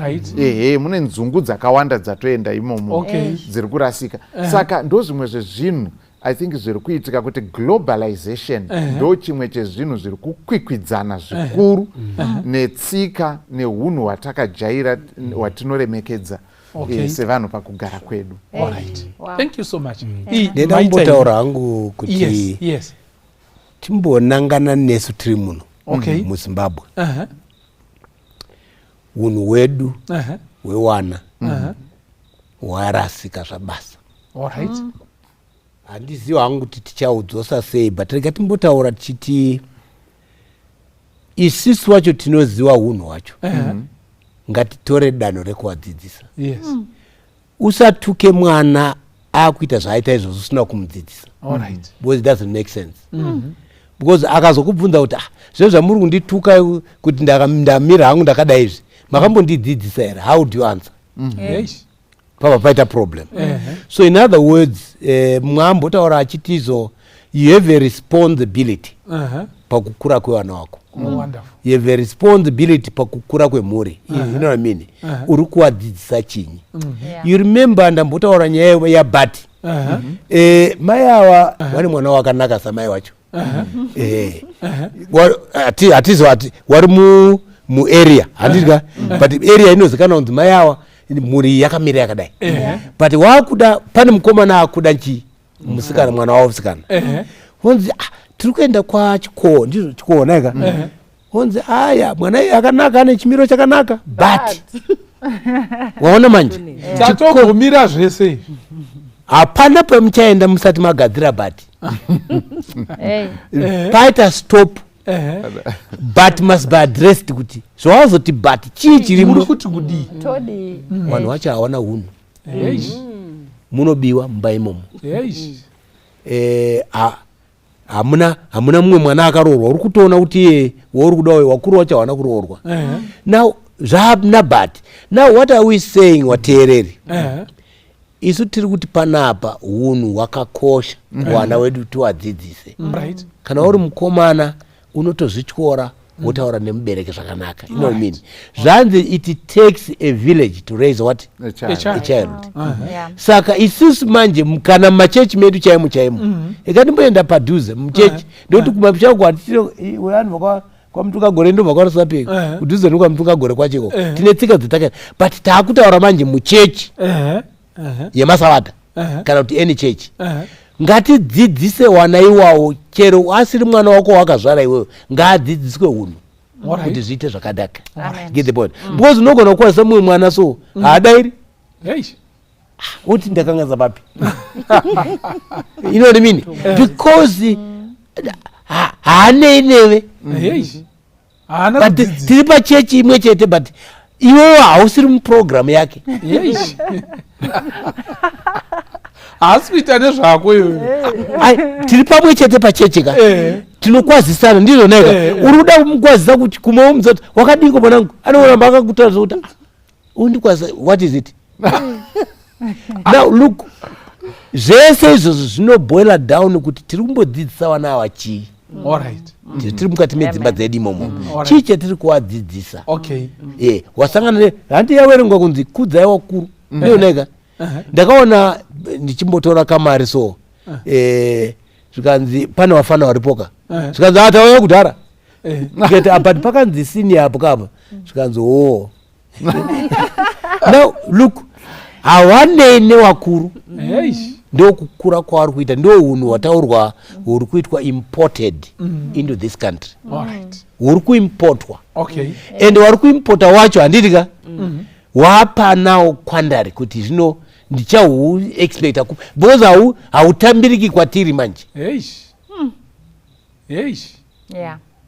Mune nzungu dzakawanda dzatoenda imomo dziri kurasika. Saka ndo zvimwe zvezvinhu I think zviri kuitika kuti globalization ndo chimwe chezvinhu zviri kukwikwidzana zvikuru netsika neunhu hwatakajaira hwatinoremekedza sevanhu pakugara kwedu. Thank you so much. Ndenda kumbotaura hangu kuti timbonangana nesu tiri muno muZimbabwe. Unhu wedu wewana warasika zvabasa. Handizivi hangu kuti tichaudzosa sei, but rega timbotaura tichiti isusu wacho tinoziva unhu wacho. Ngatitore danho rekuvadzidzisa. Usatuke mwana akuita zvaaita izvozvo usina kumudzidzisa. Because it doesn't make sense. Because akazokubvunza kuti zvezvo zvamuri kundituka kuti ndamira hangu ndakadai izvi makambondidzidzisa here, how do you answer? Papa paita problem. So in other words, mwambotaura achiti izvo, you have a responsibility pakukura kwevana wako. You have a responsibility pakukura kwemhuri. You know what I mean? Uri kuvadzidzisa chinyi. You remember ndambotaura nyaya yabhati. Mai ava vane mwana wakanaka samai wacho. Ati wari muarea handika, but area inozikanwa kunzi mai ava mhuri yakamira yakadai. But wakuda pane mukomana akuda nchi musikana, mwana wavo musikana. Honzi tiri kuenda kwachikoo, ndizvo chikoo naika. Honzi aya mwana akanaka, ane chimiro chakanaka, but waona manje tatogumira zvese hapana pamuchaenda musati magadzira bati. Paita stop. But must be addressed kuti zvawazoti but chii chiri muri kuti kudii. Vanhu vacho hawana hunhu. Munobiwa mumba imomo. Hamuna mumwe mwana akaroorwa, uri kutoona kuti wauri kuda wakuru wacho hawana kuroorwa. Now zvana but now what are we saying wateereri? Isu tiri kuti panapa hunhu hwakakosha vana wedu tivadzidzise. Kana uri mukomana unotozvityora wotaura nemubereki zvakanaka. You know what I mean? Zvanzi it takes a village to raise what? A child. Saka isusu manje kana machechi medu chaimo ekatimboenda padhuze muchechi ndokuti kumapisha kwatiro weanhu kwamtuka gore ndo vakarasa pe kudhuze ndo kwamtuka gore kwachiko tine tsika dzitaka, but taakutaura manje muchechi yemasavata kana kuti any church. Ngatidzidzise wana iwawo, chero asiri mwana wako wakazvara iwewe ngaadzidziswe hunhu kuti zviite zvakadaka. Get the point? Because unogona kukwazisa mumwe mwana so haadairi uti ndakanganza papi. You know what I mean? Because haanei newe. But tiri pachechi imwe chete, but iwewe hausiri muprogramu yake. Asi kuita nezvako iwe. Tiri pamwe chete pachechi ka. Tinokwazisana ndizvo neka. Uri kuda kumukwazisa kuti kumaumudza kuti wakadingo mwanangu, anoramba akakutaura kuti undikwaza, what is it? Now look, zvese izvozvo zvinoboila down kuti tiri kumbodzidzisa vana ava chii. Tiri mukati medzimba dzedu imomo. Chii chetiri kuvadzidzisa. Wasangana handi yaverengwa kunzi kudzai wakuru. Ndizvo neka. Ndakaona ndichimbotora kamari so zvikanzi pane vafana varipoka, zvikanzi atauya kudhara, zvikati but pakanzi senior apo kapa, zvikanzi oh. Now look, hawanei nevakuru. Ndo kukura kwavari kuita, ndo hunhu hwataurwa huri kuitwa imported into this country. Huri kuimportwa. And vari kuimpota wacho handitika wapanawo kwandari kuti zvino ndichahuexpecta because hautambiriki kwatiri manje.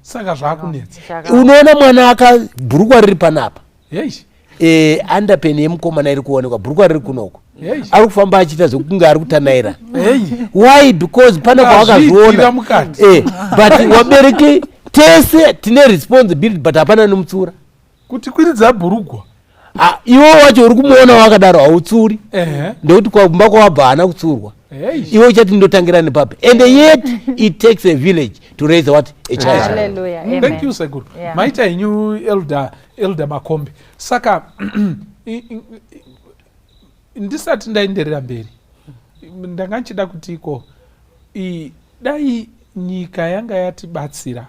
Saka zvakunetsa. Unoona mwana akabhurukwa riri panapa, underpen yemukomana iri kuonekwa, bhurukwa riri kunoko, ari kufamba achiita zvokunge ari kutanaira. Why? Because pana kwawakazviona. But wabereki tese tine responsibility, but hapana nomutsura kuti kwiridza bhurukwa. Iwo wacho uri kumuona wakadaro hautsuri. Ndokuti kwamba kwabva haana kutsurwa. Iwo chati ndotangira nepapi. And yet it takes a village to raise what? A child. Hallelujah. Amen. Thank you Seguru. Maita inyu elder Makombe. Saka ndisati ndaenderera mberi, ndanganchida kutiko dai nyika yanga yatibatsira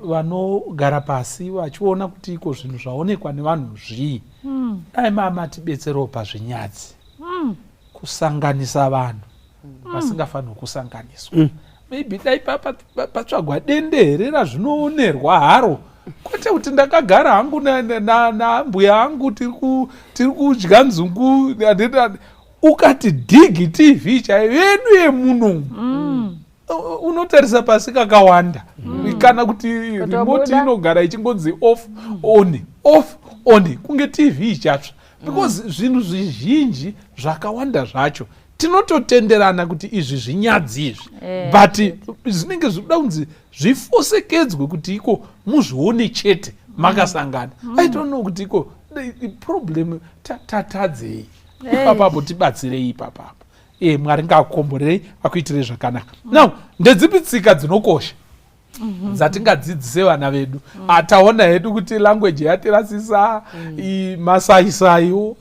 vanogara pasi vachiona kuti iko zvinhu zvaonekwa nevanhu zvii, dai mamatibetserewo pazvinyadzi, kusanganisa vanhu vasingafanirwi kusanganiswa, maybe dai patsvagwa dendere razvinoonerwa haro, kwete kuti ndakagara hangu nambuya hangu tiri kudya nzungu, ukati digi TV chaiyo yedu yemuno unotarisa pasi kakawanda, kana kuti remote inogara ichingonzi off on kunge TV ichatsva, because zvinhu zvizhinji zvakawanda zvacho tinototenderana kuti izvi zvinyadzi izvi, but zvinenge zvinoda kunzi zvifosekedzwe kuti iko muzvione chete makasangana. I don't know kuti iko problem tatadzei ipapapo, tibatsirei ipapapo. Mwari ngakomborei akuitirei zvakanaka. Now ndedzipi tsika dzinokosha dzatingadzidzise vana vedu? Ataona hedu kuti language yatirasisa, masaisaiwo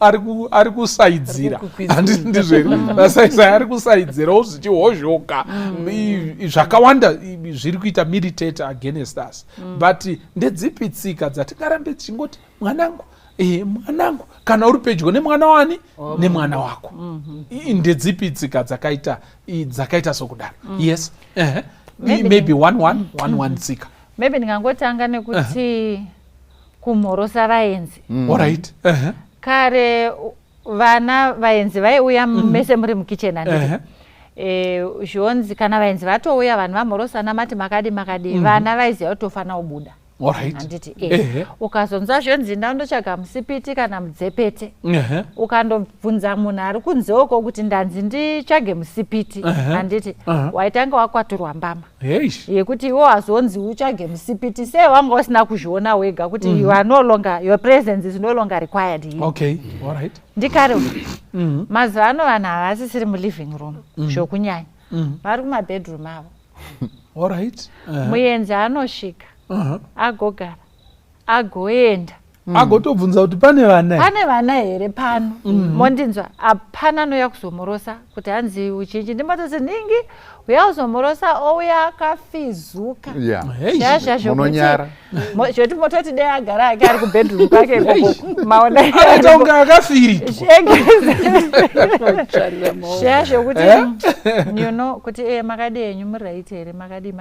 ari kusaidzira, handiti ndizveri? Masaisai ari kusaidzirawo zvichihozhoka, zvakawanda zviri kuita militate against us. But ndedzipi tsika dzatingarambe tichingoti mwanangu, mwanangu, kana uri pedyo nemwana wani nemwana wako, ndedzipi tsika dzakaita sokudaro? Yes. Maybe one tsika. Maybe ndingangotanga nekuti kumhorosa vaenzi. Alright. Kare vana vaenzi vaiuya mese muri mukicheni handiti. Zvonzi kana vaenzi vatouya vanhu vamhorosana mati makadi vana vaiziva kuti tofanira kubuda. Handiti ukazonzwa zvonzi ndandotsvaga musipiti kana mudzepete, ukandobvunza munhu ari kunzeko kuti ndanzi nditsvage musipiti, handiti waitanga wakwaturwa mbama yekuti iwo hazonzi utsvage musipiti, sei wanga usina kuzviona wega kuti you are no longer, your presence is no longer required here. Okay, all right. Ndikare mazuva ano vanhu havasisiri muliving room zvokunyanya, vari kumabedroom avo. All right. Muenzi anosvika agogara agoenda agotobvunza kuti pane vana here pano, mondinzwa? Hapana anoya kuzomorosa kuti hanzi uchinji ndimototi ningi uya kuzomorosa ouya akafizuka munonyara zvoti mototi dei agara ake ari kubedroom kwake maonatonga akafirita zvazvokuti kuti makadi enyu muraiti here, makadi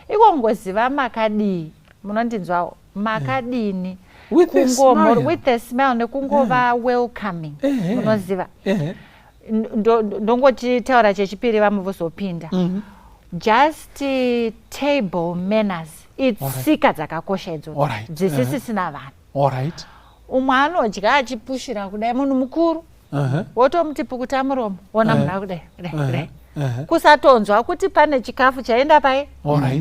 ikongoziva makadii, munondinzwawo makadini with a smile nekungova welcoming, munoziva. Ndongotitaura chechipiri vamwe vozopinda. Just table manners, itsika dzakakosha idzodzo dzisisisina vanhu. Umwe anodya achipushira kudai, munhu mukuru wotomuti pukuta muromo, ona munhu akudai kusatonzwa kuti pane chikafu chaenda pai,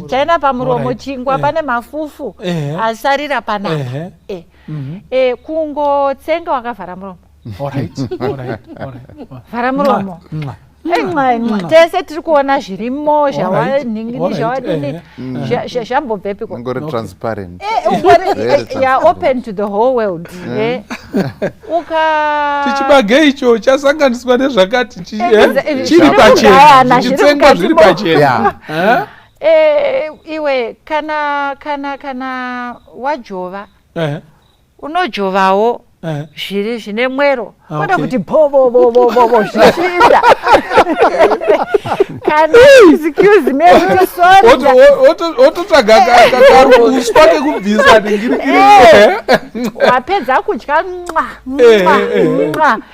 chaenda pamuromo, chingwa pane mafufu asarira panapa, kungotsenga wakavhara muromo, vhara muromo. Tese tiri kuona zvirimo zvawanhingini zvawadini zvambobvepiko, transparent, open to the whole world. Tichibage icho chasanganiswa nezvakati chiri pachena, chichitsengwa zviri pachena. Iwe kana wajova unojovawo zvine mwero, kwada kuti bobobobobobo zvichiinda. Kana excuse me kuti sorry ototsvaga kakaruswa kekubvisa ningirikiri, wapedza kudya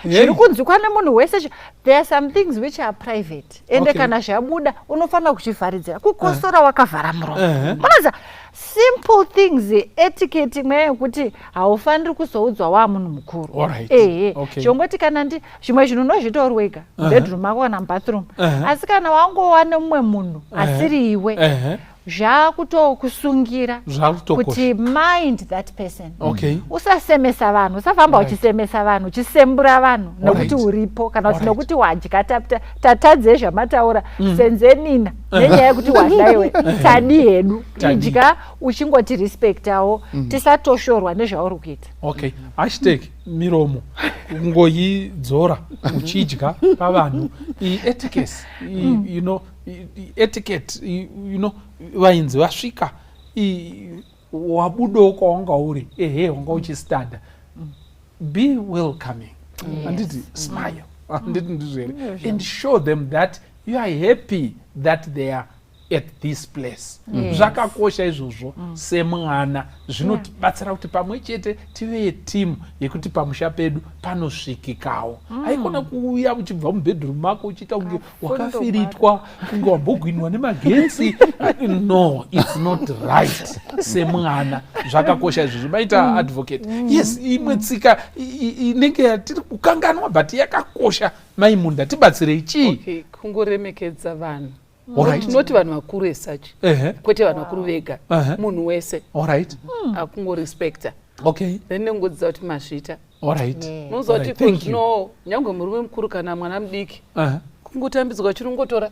zviri kunzwikwa nemunhu wese. There are some things which are private, ende kana zvabuda unofanira kuchivharidzira. Kukosora wakavhara muromo, munoza simple things, etiquette imwe yekuti haufaniri kuzoudzwa wa munhu mukuru. Zvongoti kana zvimwe zvinhu unozvitori wega bedroom mako kana mubathroom, asi kana wangowana mumwe munhu asiri iwe, zvakutokusungira kuti mind that person. Usasemesa vanhu, usafamba uchisemesa vanhu, uchisembura vanhu nekuti uripo, kana kuti nekuti wadya. Tatadzei zvamataura, senzenina nenyaya yekuti wadya iwe, tadi hedu tidya uchingoti respectawo, tisatoshorwa nezvauri kuita. Hashtag miromo kungoidzora uchidya pavanhu, etiquette, etiquette, vainzi vasvika, wabudawo kwawanga uri, wanga uchistanda, be welcoming, anditi smile, anditi ndizvere, and show them that you are happy that they are at this place. Zvakakosha izvozvo semwana zvinotibatsira kuti pamwe chete tive timu yekuti pamusha pedu panosvikikawo. Haikona kuuya uchibva mubedroom mako uchiita kunge wakafiritwa, kunge wambogwinwa nemagetsi. No, it's not right. Semwana zvakakosha izvozvo. Maita advocate. Yes, imwe tsika inenge yatiri kukanganwa but yakakosha. Maimunda tibatsirei chii? Okay, kungoremekedza vanhu. Tinoti vanhu vakuru esachi kwete vanhu vakuru vega, munhu wese akungorespekta. Then nengodziza kuti mazvita unoziva kuti no nyange murume mukuru kana mwana mudiki kungotambidzwa chirungotora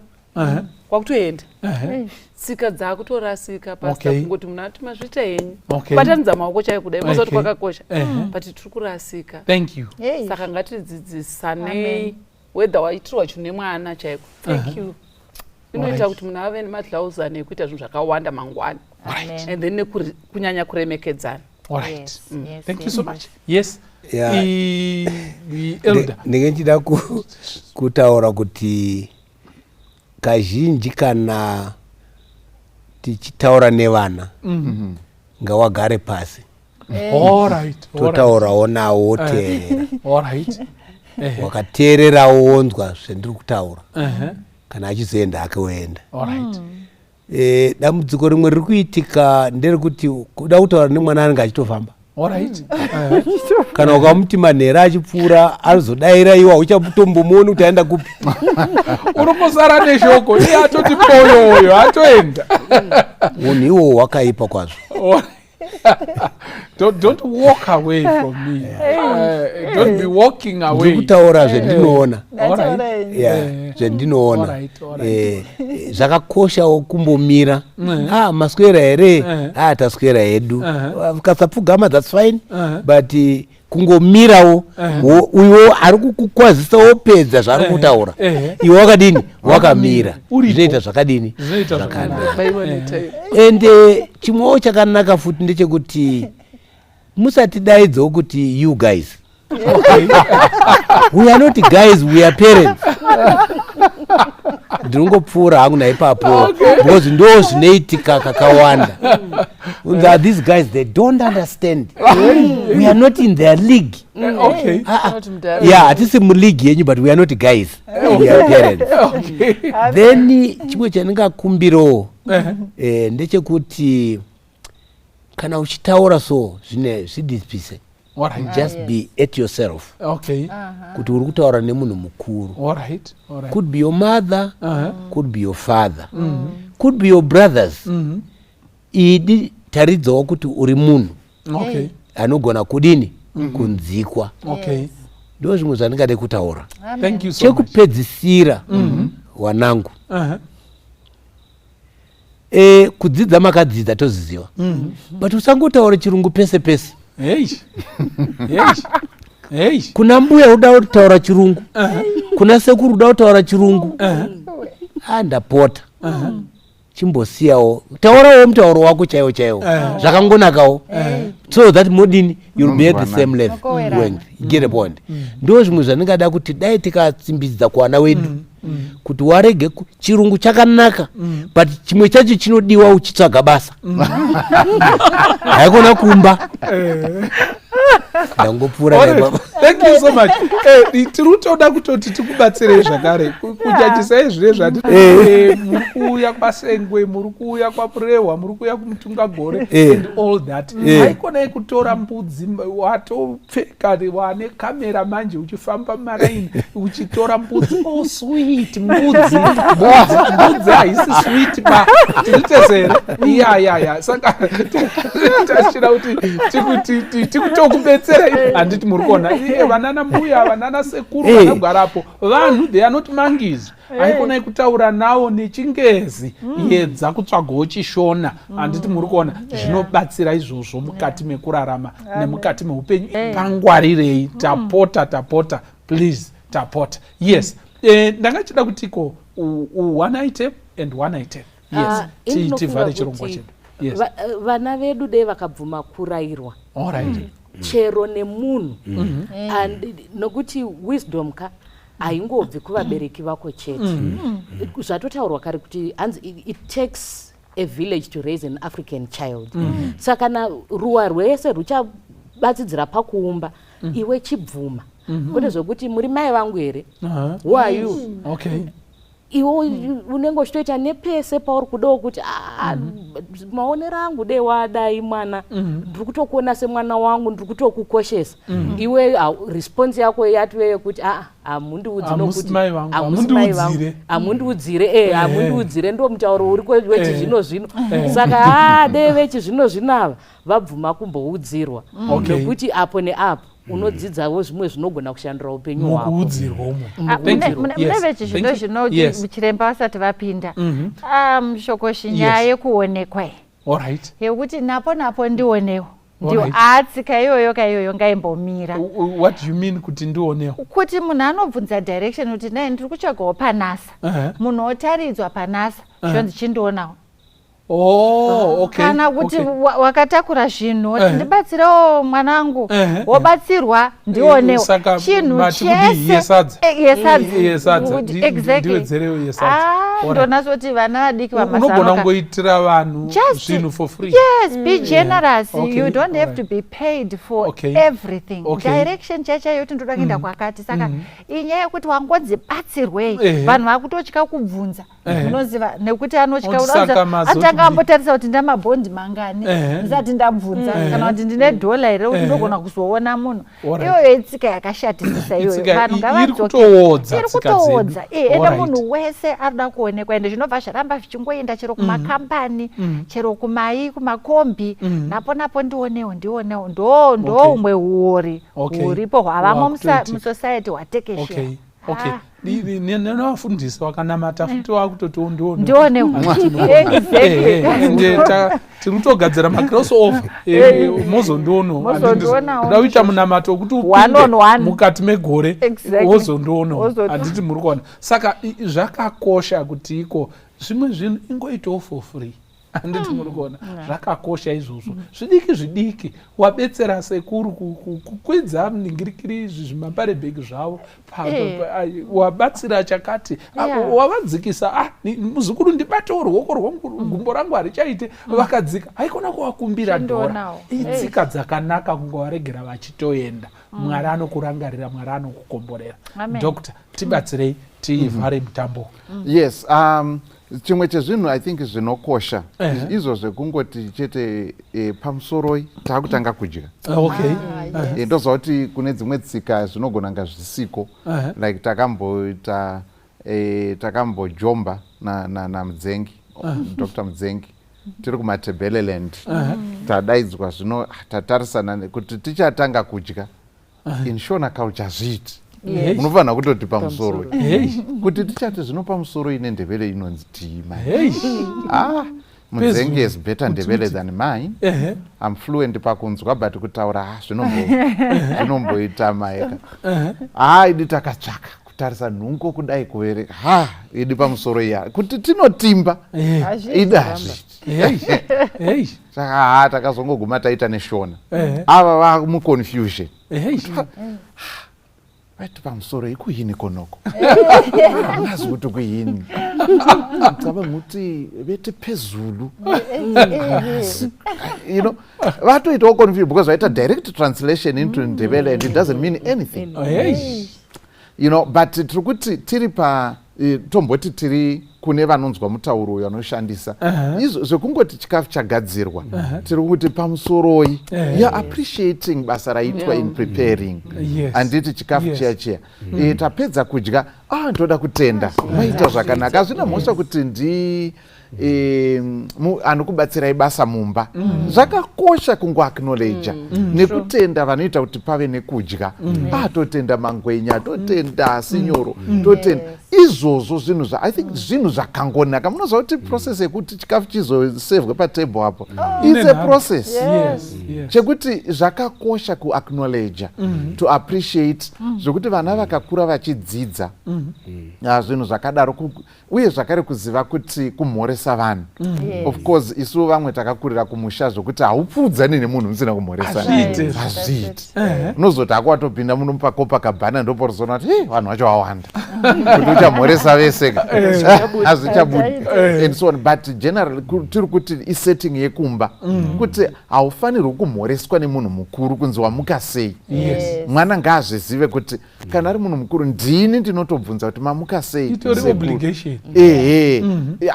kwakutoenda tsika dzakutorasika pasta kungoti munhu ati mazvita henyu batanidza maoko chaiyo kudai moziva kuti kwakakosha but tiri kurasika. Saka ngatidzidzisanei whether waitirwa chinhu nemwana chaiko. Thank you. Inoita kuti munhu ave nemadhlauzani ekuita zvinhu zvakawanda mangwana and then kunyanya kuremekedzana. Thank you so much. Yes. Elder. Ndenge ndichida kutaura kuti kazhinji kana tichitaura nevana ngawagare pasi totaurawo nawo woteerera wakateererawo wonzwa zvendiri kutaura kana achizoenda akewoenda. Dambudziko rimwe riri kuitika nderekuti kuda kutaura nemwana anenge achitofamba. Kana ukamuti manhero achipfuura arizodaira iwa uchatombomuoni kuti aenda kupi. Unombosara neshoko iye atoti poyoyo atoenda. Munhu iwowo wakaipa kwazvo. Don't walk away from me. Don't be walking away. Ndikutaura zvendinoona. Zvendinoona. Zvakakoshawo kumbomira. Maswera here? Taswera hedu. Kasapfugama that's fine. But kungomirawo uyo ari kukukwazisa wopedza zvari kutaura. Iwe wakadini? Wakamira. Zvinoita zvakadini? Zvakanaka. Ende chimwewo chakanaka futi ndechekuti musatidaidzawo kuti you guys. We are not guys, we are parents. Ndingopfuura hangu naipapo because ndo zvinoitika kakawanda. These guys they don't understand. We are not in their league. Atisi muleague yenyu but we are not guys. We are parents. Then chimwe chandingakumbirawo ndechekuti kana uchitaura so zvine zvidisipise. Just be at yourself. Kuti uri kutaura nemunhu mukuru. Could be your mother, could be your father, could be your brothers. Idi taridzawo kuti uri munhu anogona kudini kunzikwa. Ndo zvimwe zvandingade kutaura. Chekupedzisira wanangu, kudzidza makadzidza toziziva, but usangotaura chirungu pese pese. Kuna mbuya uda kutaura chirungu, kuna sekuru uda kutaura chirungu. Ndapota chimbosiyawo taurawo mutauro wako chaiwo chaiwo zvakangonakawo, so that modini you'll be at the same level going. You get a point. Ndo zvimwe zvandingada kuti dai tikatsimbidza kuwana wedu kuti warege chirungu chakanaka but chimwe chacho chinodiwa uchitsvaga basa. Haikona kumba. Thank you so much. Tirutoda kutoti tikubatsire zvakare kuchachisai zvire zvati muri kuuya kwasengwe, muri kuuya kwapurehwa, muri kuuya kumutunga gore and all that. Haikona kutora mbudzi watopfeka wane kamera manje uchifamba maraini uchitora mbudzi. Oh sweet mbudzi haisi sweet ba tiritezere. Saka tashira kuti tikutokubetsera handiti muri kuona vanana mbuya vanana sekuru vanogarapo vanhu they are not monkeys. Haikona kutaura nawo nechingezi yedza kutsvagawo chishona handiti muri kuona. Zvinobatsira izvozvo mukati mekurarama nemukati meupenyu. Pangwarirei, tapota please tapota. Yes, ndangachida kutiko one item and one item. Yes, tivhare chirongwa chedu. Yes. Vana vedu dei vakabvuma kurayirwa. Alright. Chero nemunhu and nokuti wisdom ka haingobvi kuvabereki vako chete. Zvatotaurwa kare kuti it takes a village to raise an African child. Saka kana ruwa rwese ruchabatsidzira pakuumba, iwe chibvuma. Kwete zvokuti muri mai vangu here? Who are you? Okay. Iwo unenge uchitoita nepese pauri kudawo kuti maonero angu dei wadai mwana, ndiri kutokuona semwana wangu, ndiri kutokukoshesa. Iwe response yako yatiweyo kuti hamundiudzi nokuti hamundiudzire, hamundiudzire ndo mutauro uri wechizvino-zvino. Saka dei vechizvino-zvino ava vabvuma kumboudzirwa, nokuti apo neapo unodzidzawo zvimwe zvinogona kushandura upenyu hwako. Mune vechizvino-zvino chiremba vasati vapinda, shokoshi nyaya yekuonekwa yekuti napo ndionewo. Ndio tsika iyoyo kaiyoyo ngaimbomira. What do you mean kuti ndionewo? Kuti munhu anobvunza direction kuti nai ndiri kutsvagawo panasa, munhu otaridzwa panasa zvonzi chindoonawo. Kana kuti wakatakura zvinhu ndibatsirewo mwanangu, wobatsirwa ndionewo. Chinhu chese ndonatso kuti vana vadiki unogona kungoitira vanhu zvinhu for free. Yes, be generous. You don't have to be paid for everything. Direction chaiyo kuti ndoda kuenda kwakati. Saka inyaya yekuti wangonzi batsirwei, vanhu vakutotya kubvunza. Munoziva nekuti anotya atanga ambotarisa kuti ndamabhondi mangani ndisati ndabvunza, kana kuti ndine dola here kuti ndogona kuzoona munhu. Iyoyo itsika yakashatisisa iyoyo. Vanhu ngavadzoke. Iri kutoodza. Ende munhu wese arikuda kuonekwa, ende zvinobva zvaramba zvichingoenda chero kumakambani, chero kumakombi, napo ndionewo. Ndo umwe huripo hwavamo musociety hwatekeshera. Nenavafundisi wakanamata futi wakutotiwo ndionewo. Tiri kutogadzira macrossover mozondoono. Kuda kuita munamato wekuti upinde mukati megore wozondoono. Handiti muri kuona. Saka zvakakosha kuti iko zvimwe zvinhu ingoitawo for free. Handiti muri kuona. Zvakakosha izvozvo. Zvidiki wabetsera sekuru kukwidza muningirikiri zvimaparebhegi zvavo, wabatsira chakati, wavadzikisa, muzukuru ndibatewo ruoko rwangu, gumbo rangu harichaite, vakadzika, haikona kuvakumbira dhora. Itsika dzakanaka kungovaregera vachitoenda. Mwari anokurangarira, Mwari anokukomborera. Dr. tibatsirei tivhare mutambo. Yes, chimwe chezvinhu I think zvinokosha izvo zvekungoti chete pamusoroi takutanga kudya. Ndoziva kuti kune dzimwe tsika zvinogona nga zvisiko, like takambojomba naMudzengi, Dr. Mudzengi, tiri kumatebeleland, tadaidzwa zvino tatarisana kuti tichatanga kudya in Shona culture zviti. Unofanira kutoti pamusoro kuti tichati zvino pamusoro ine ndebele inonzi tima. Mudzengi is better ndebele than mine. I'm fluent pakunzwa but kutaura zvinomboita maeka. Idi takatsvaka kutarisa nhungo kudai kuvereka idi pamusoro iya kuti tinotimba idi hazviti. Saka takazongoguma taita neShona. Ava vamuconfusion. Vati pamusoro ikuyini konoko. Angazi kuti kuyini. Ngicabanga ukuthi vete phezulu. You know, vatoitawo confused because vaita direct translation into Ndebele and it doesn't mean anything. You know, but tiri tiri pa tomboti tiri kune vanonzwa mutauro uyo anoshandisa. Izvo zvekungoti chikafu chagadzirwa. Tiri kuti pamusoroi. You're appreciating basa raitwa in preparing. Anditi chikafu chiya. Tapedza kudya, ndoda kutenda. Maita zvakanaka. Hazvina mhosva kuti ndi anokubatsirai basa mumba. Zvakakosha kungoacknowledge nekutenda vanoita kuti pave nekudya. Totenda mangwenya, totenda sinyoro, totenda izvozvo zvinhu I think zvinhu zvakangonaka. Munoziva kuti process yekuti chikafu chizosevhwe patable apo it's a process chekuti zvakakosha kuacknowledge to appreciate zvokuti vana vakakura vachidzidza zvinhu zvakadaro uye zvakare kuziva kuti kumhoresa vanhu. Of course isu vamwe takakurira kumusha zvokuti haupfudzani nemunhu musina kumhoresana. Hazviiti. Unozoti akwatopinda muno paCopacabana ndoporozona kuti vanhu vacho wawanda kuti uchamhoresa vese hazvichabudi and so on. But generally tiri kuti isetting yekumba kuti haufanirwi kumhoreswa nemunhu mukuru kunzi wamuka sei. Mwana ngaazvizive kuti kana ari munhu mukuru ndini ndinotobvunza kuti mamuka sei.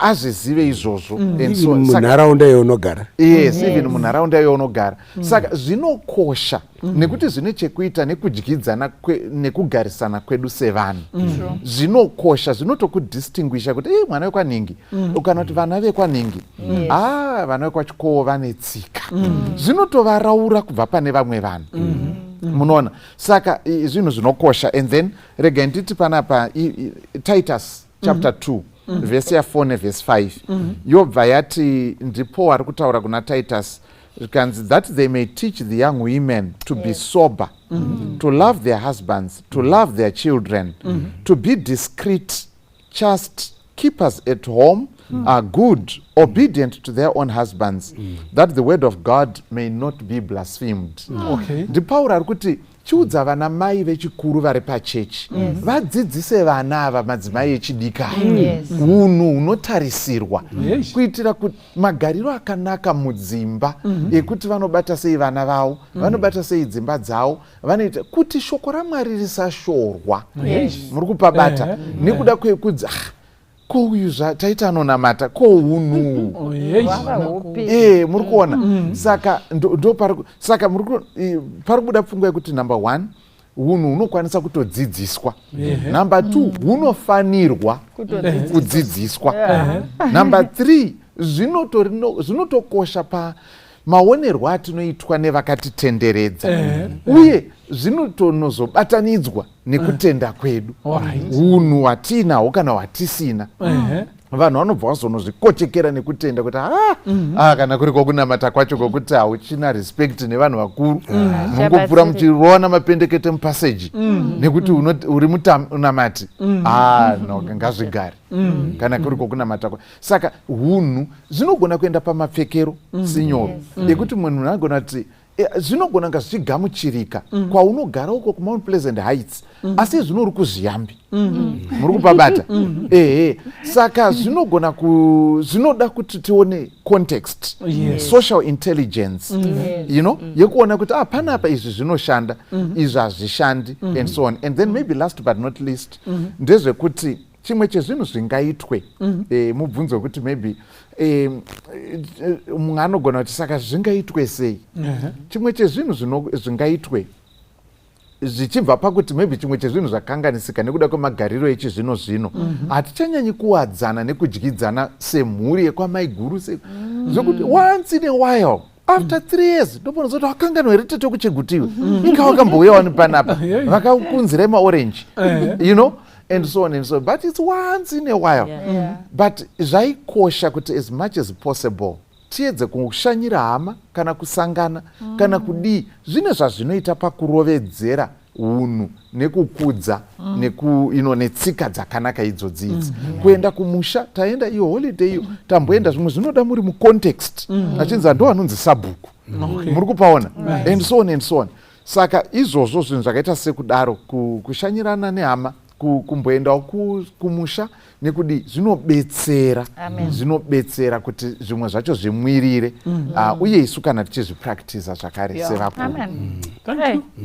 Azvizive izvozvo munharaunda yaunogara. Yes, even munharaunda yaunogara. Saka zvinokosha nekuti zvine chekuita nekudyidzana nekugarisana kwedu sevanhu. Zvinokosha, zvinotokudistinguisha kuti mwana wekwanhingi kana kuti vana vekwanhingi vana vekwachikowo vane tsika. Zvinotovaraura kubva pane vamwe vanhu. Munoona, saka zvinhu zvinokosha. And then rega nditi panapa Titus chapter 2 verse ya 4 neverse 5 yobva yati ndipo ari kutaura kuna Titus that they may teach the young women to be sober, to love their husbands, to love their children, to be discreet, chaste, keepers at home, are good, obedient to their own husbands, that the word of God may not be blasphemed. Ndipaura ari kuti chiudza vana mai vechikuru vari pachechi vadzidzise vana ava madzimai echidika unhu hunotarisirwa kuitira kuti magariro akanaka mudzimba ekuti vanobata sei vana vavo, vanobata sei dzimba dzavo, vanoita kuti shoko raMwari risashorwa. Muri kupabata nekuda kwekudzi ko uyu taita anonamata ko unhu muri kuona. Saka ndo saka pari kubuda pfungwa yekuti number 1 unhu hunokwanisa kutodzidziswa. Number 2 hunofanirwa kudzidziswa. Number 3 zvinotokosha maonerwo atinoitwa nevakatitenderedza uye zvinotonozobatanidzwa nekutenda kwedu. Unhu hwatinahwo kana hwatisina vanhu vanobva vazonozvikochekera nekutenda kuti kana kuri kokunamata kwacho kwokuti hauchina respect nevanhu vakuru mungopfuura muchirowana mapendekete mupaseji nekuti uri munamati ngazvigare kana kuri kokunamata. Saka unhu zvinogona kuenda pamapfekero sinyoro ekuti munhu anogona kuti zvinogona kunge zvichigamuchirika kwaunogara uko kuMount Pleasant Heights asi zvinori kuzviyambi. Muri kupabata. Saka zvinoda kuti tione context, social intelligence, yekuona kuti panapa izvi zvinoshanda, izvi hazvishandi and so on. And then maybe last but not least ndezvekuti chimwe chezvinhu zvingaitwe mubvunzo wekuti maybe mumwe anogona kuti saka zvingaitwe sei. Chimwe chezvinhu zvingaitwe zvichibva pakuti maybe chimwe chezvinhu zvakanganisika nekuda kwemagariro echizvino zvino hatichanyanyi kuwadzana nekudyidzana semhuri yekwamaiguru zvokuti once in a while after 3 years ndoponazoti wakanganwa here tete kuchegutiwe inga wakambouyawo panapa vakakunzirai maorange and so on and so on. But it's once in a while. But zvaikosha kuti as much as possible tiedze kushanyira hama kana kusangana kana kudii zvine zvazvinoita pakurovedzera unhu nekukudza netsika dzakanaka idzodzidzi. Kuenda kumusha taenda iyo holiday iyo tamboenda zvimwe zvinoda muri mucontext achinzi ndo anonzi sabhuku muri kupaona and so on and so on. Saka izvozvo zvinhu zvakaita sekudaro kushanyirana nehama kumboendawo kumusha nekudi zvinobetsera kuti zvimwe zvacho zvimwirire uye isu kana tichizvipractiza zvakare sevakuru.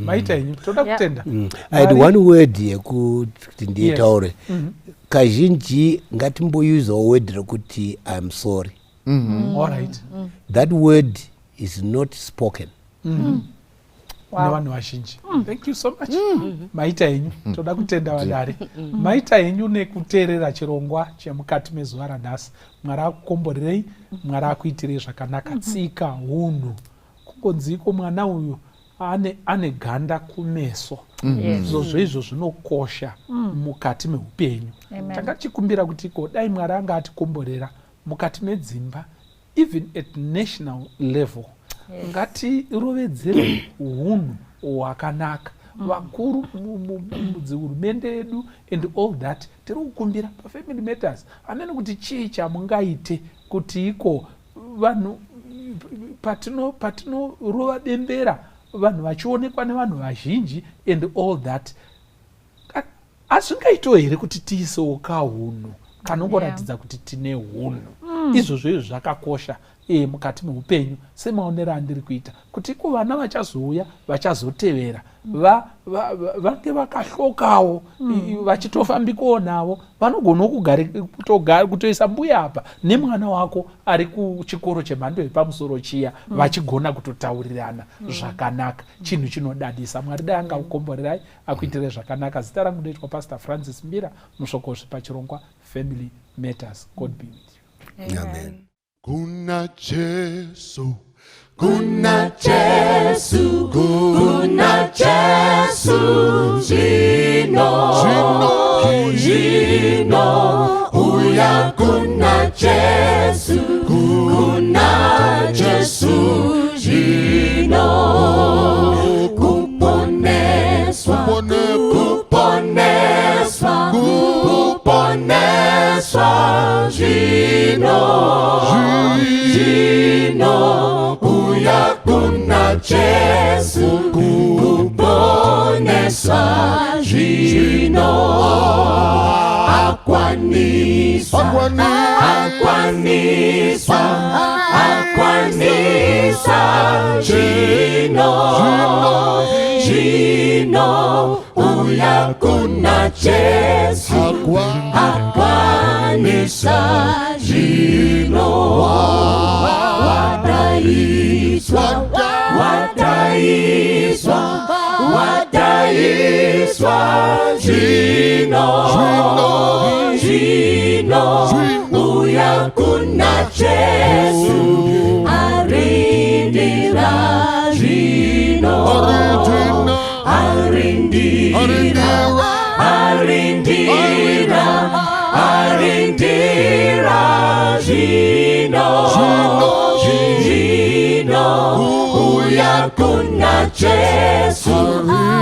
Maita henyu toda kutenda. I had one word yekuti nditaure kazhinji ngatimbousawo word rekuti I'm sorry. All right. That word is not spoken. Nevanhu vazhinji. Thank you so much. Maita henyu toda kutenda vadare. Maita henyu nekuteerera chirongwa chemukati mezuva ranhasi. Mwari akukomborerei, Mwari akuitirei zvakanaka. Tsika, hunhu, kungonziko mwana uyu ane ganda kumeso. Zvozvo izvo zvinokosha mukati meupenyu. Tanga tichikumbira kuti dai Mwari anga atikomborera mukati medzimba, even at national level. Ngatirovedzere hunhu hwakanaka. Vakuru mudzihurumende yedu and all that, tiri kukumbira pafamily matters. Anene kuti chii chamungaite kuti iko vanhu patinorova bembera vanhu vachionekwa nevanhu vazhinji and all that. Hazvingaitwa here kuti tiisewo kahunhu kanongoratidza kuti tine hunhu. Izvozvo zvakakosha mukati meupenyu, semaonero andiri kuita, kuti iko vana vachazouya vachazotevera vange vakahlokawo, vachitofambikawo navo, vanogona kutoisa mbuya apa nemwana wako ari kuchikoro chemhando yepamusoro chiya, vachigona kutotaurirana zvakanaka. Chinhu chinodadisa. Mwari dai angakukomborerai akuitire zvakanaka. Zita rangu ndoitwa Pastor Francis Mbira, musvokozve pachirongwa Family Matters. God be with you. Amen. Kuna Jesu, kuna Jesu, kuna Jesu, Jino, uya kuna Jesu, kuna Jesu, Jino, kuponeswa, Jino, uya kuna Jesu, kuponeswa, Jino, akwanisa, Jino, uya kuna Jesu, akwanisa, Jino, wadaiswa, Jino, uya kuna Jesu, arindira, Jino, arindira, Jino, uya kuna Jesu,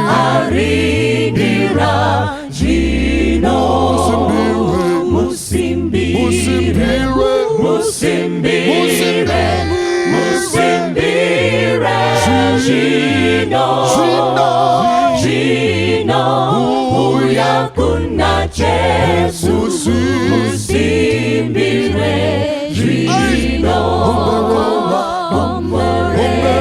arindira, Jino, musimbire, Jino, uya kuna Jesu, musimbire, Jino, komborera,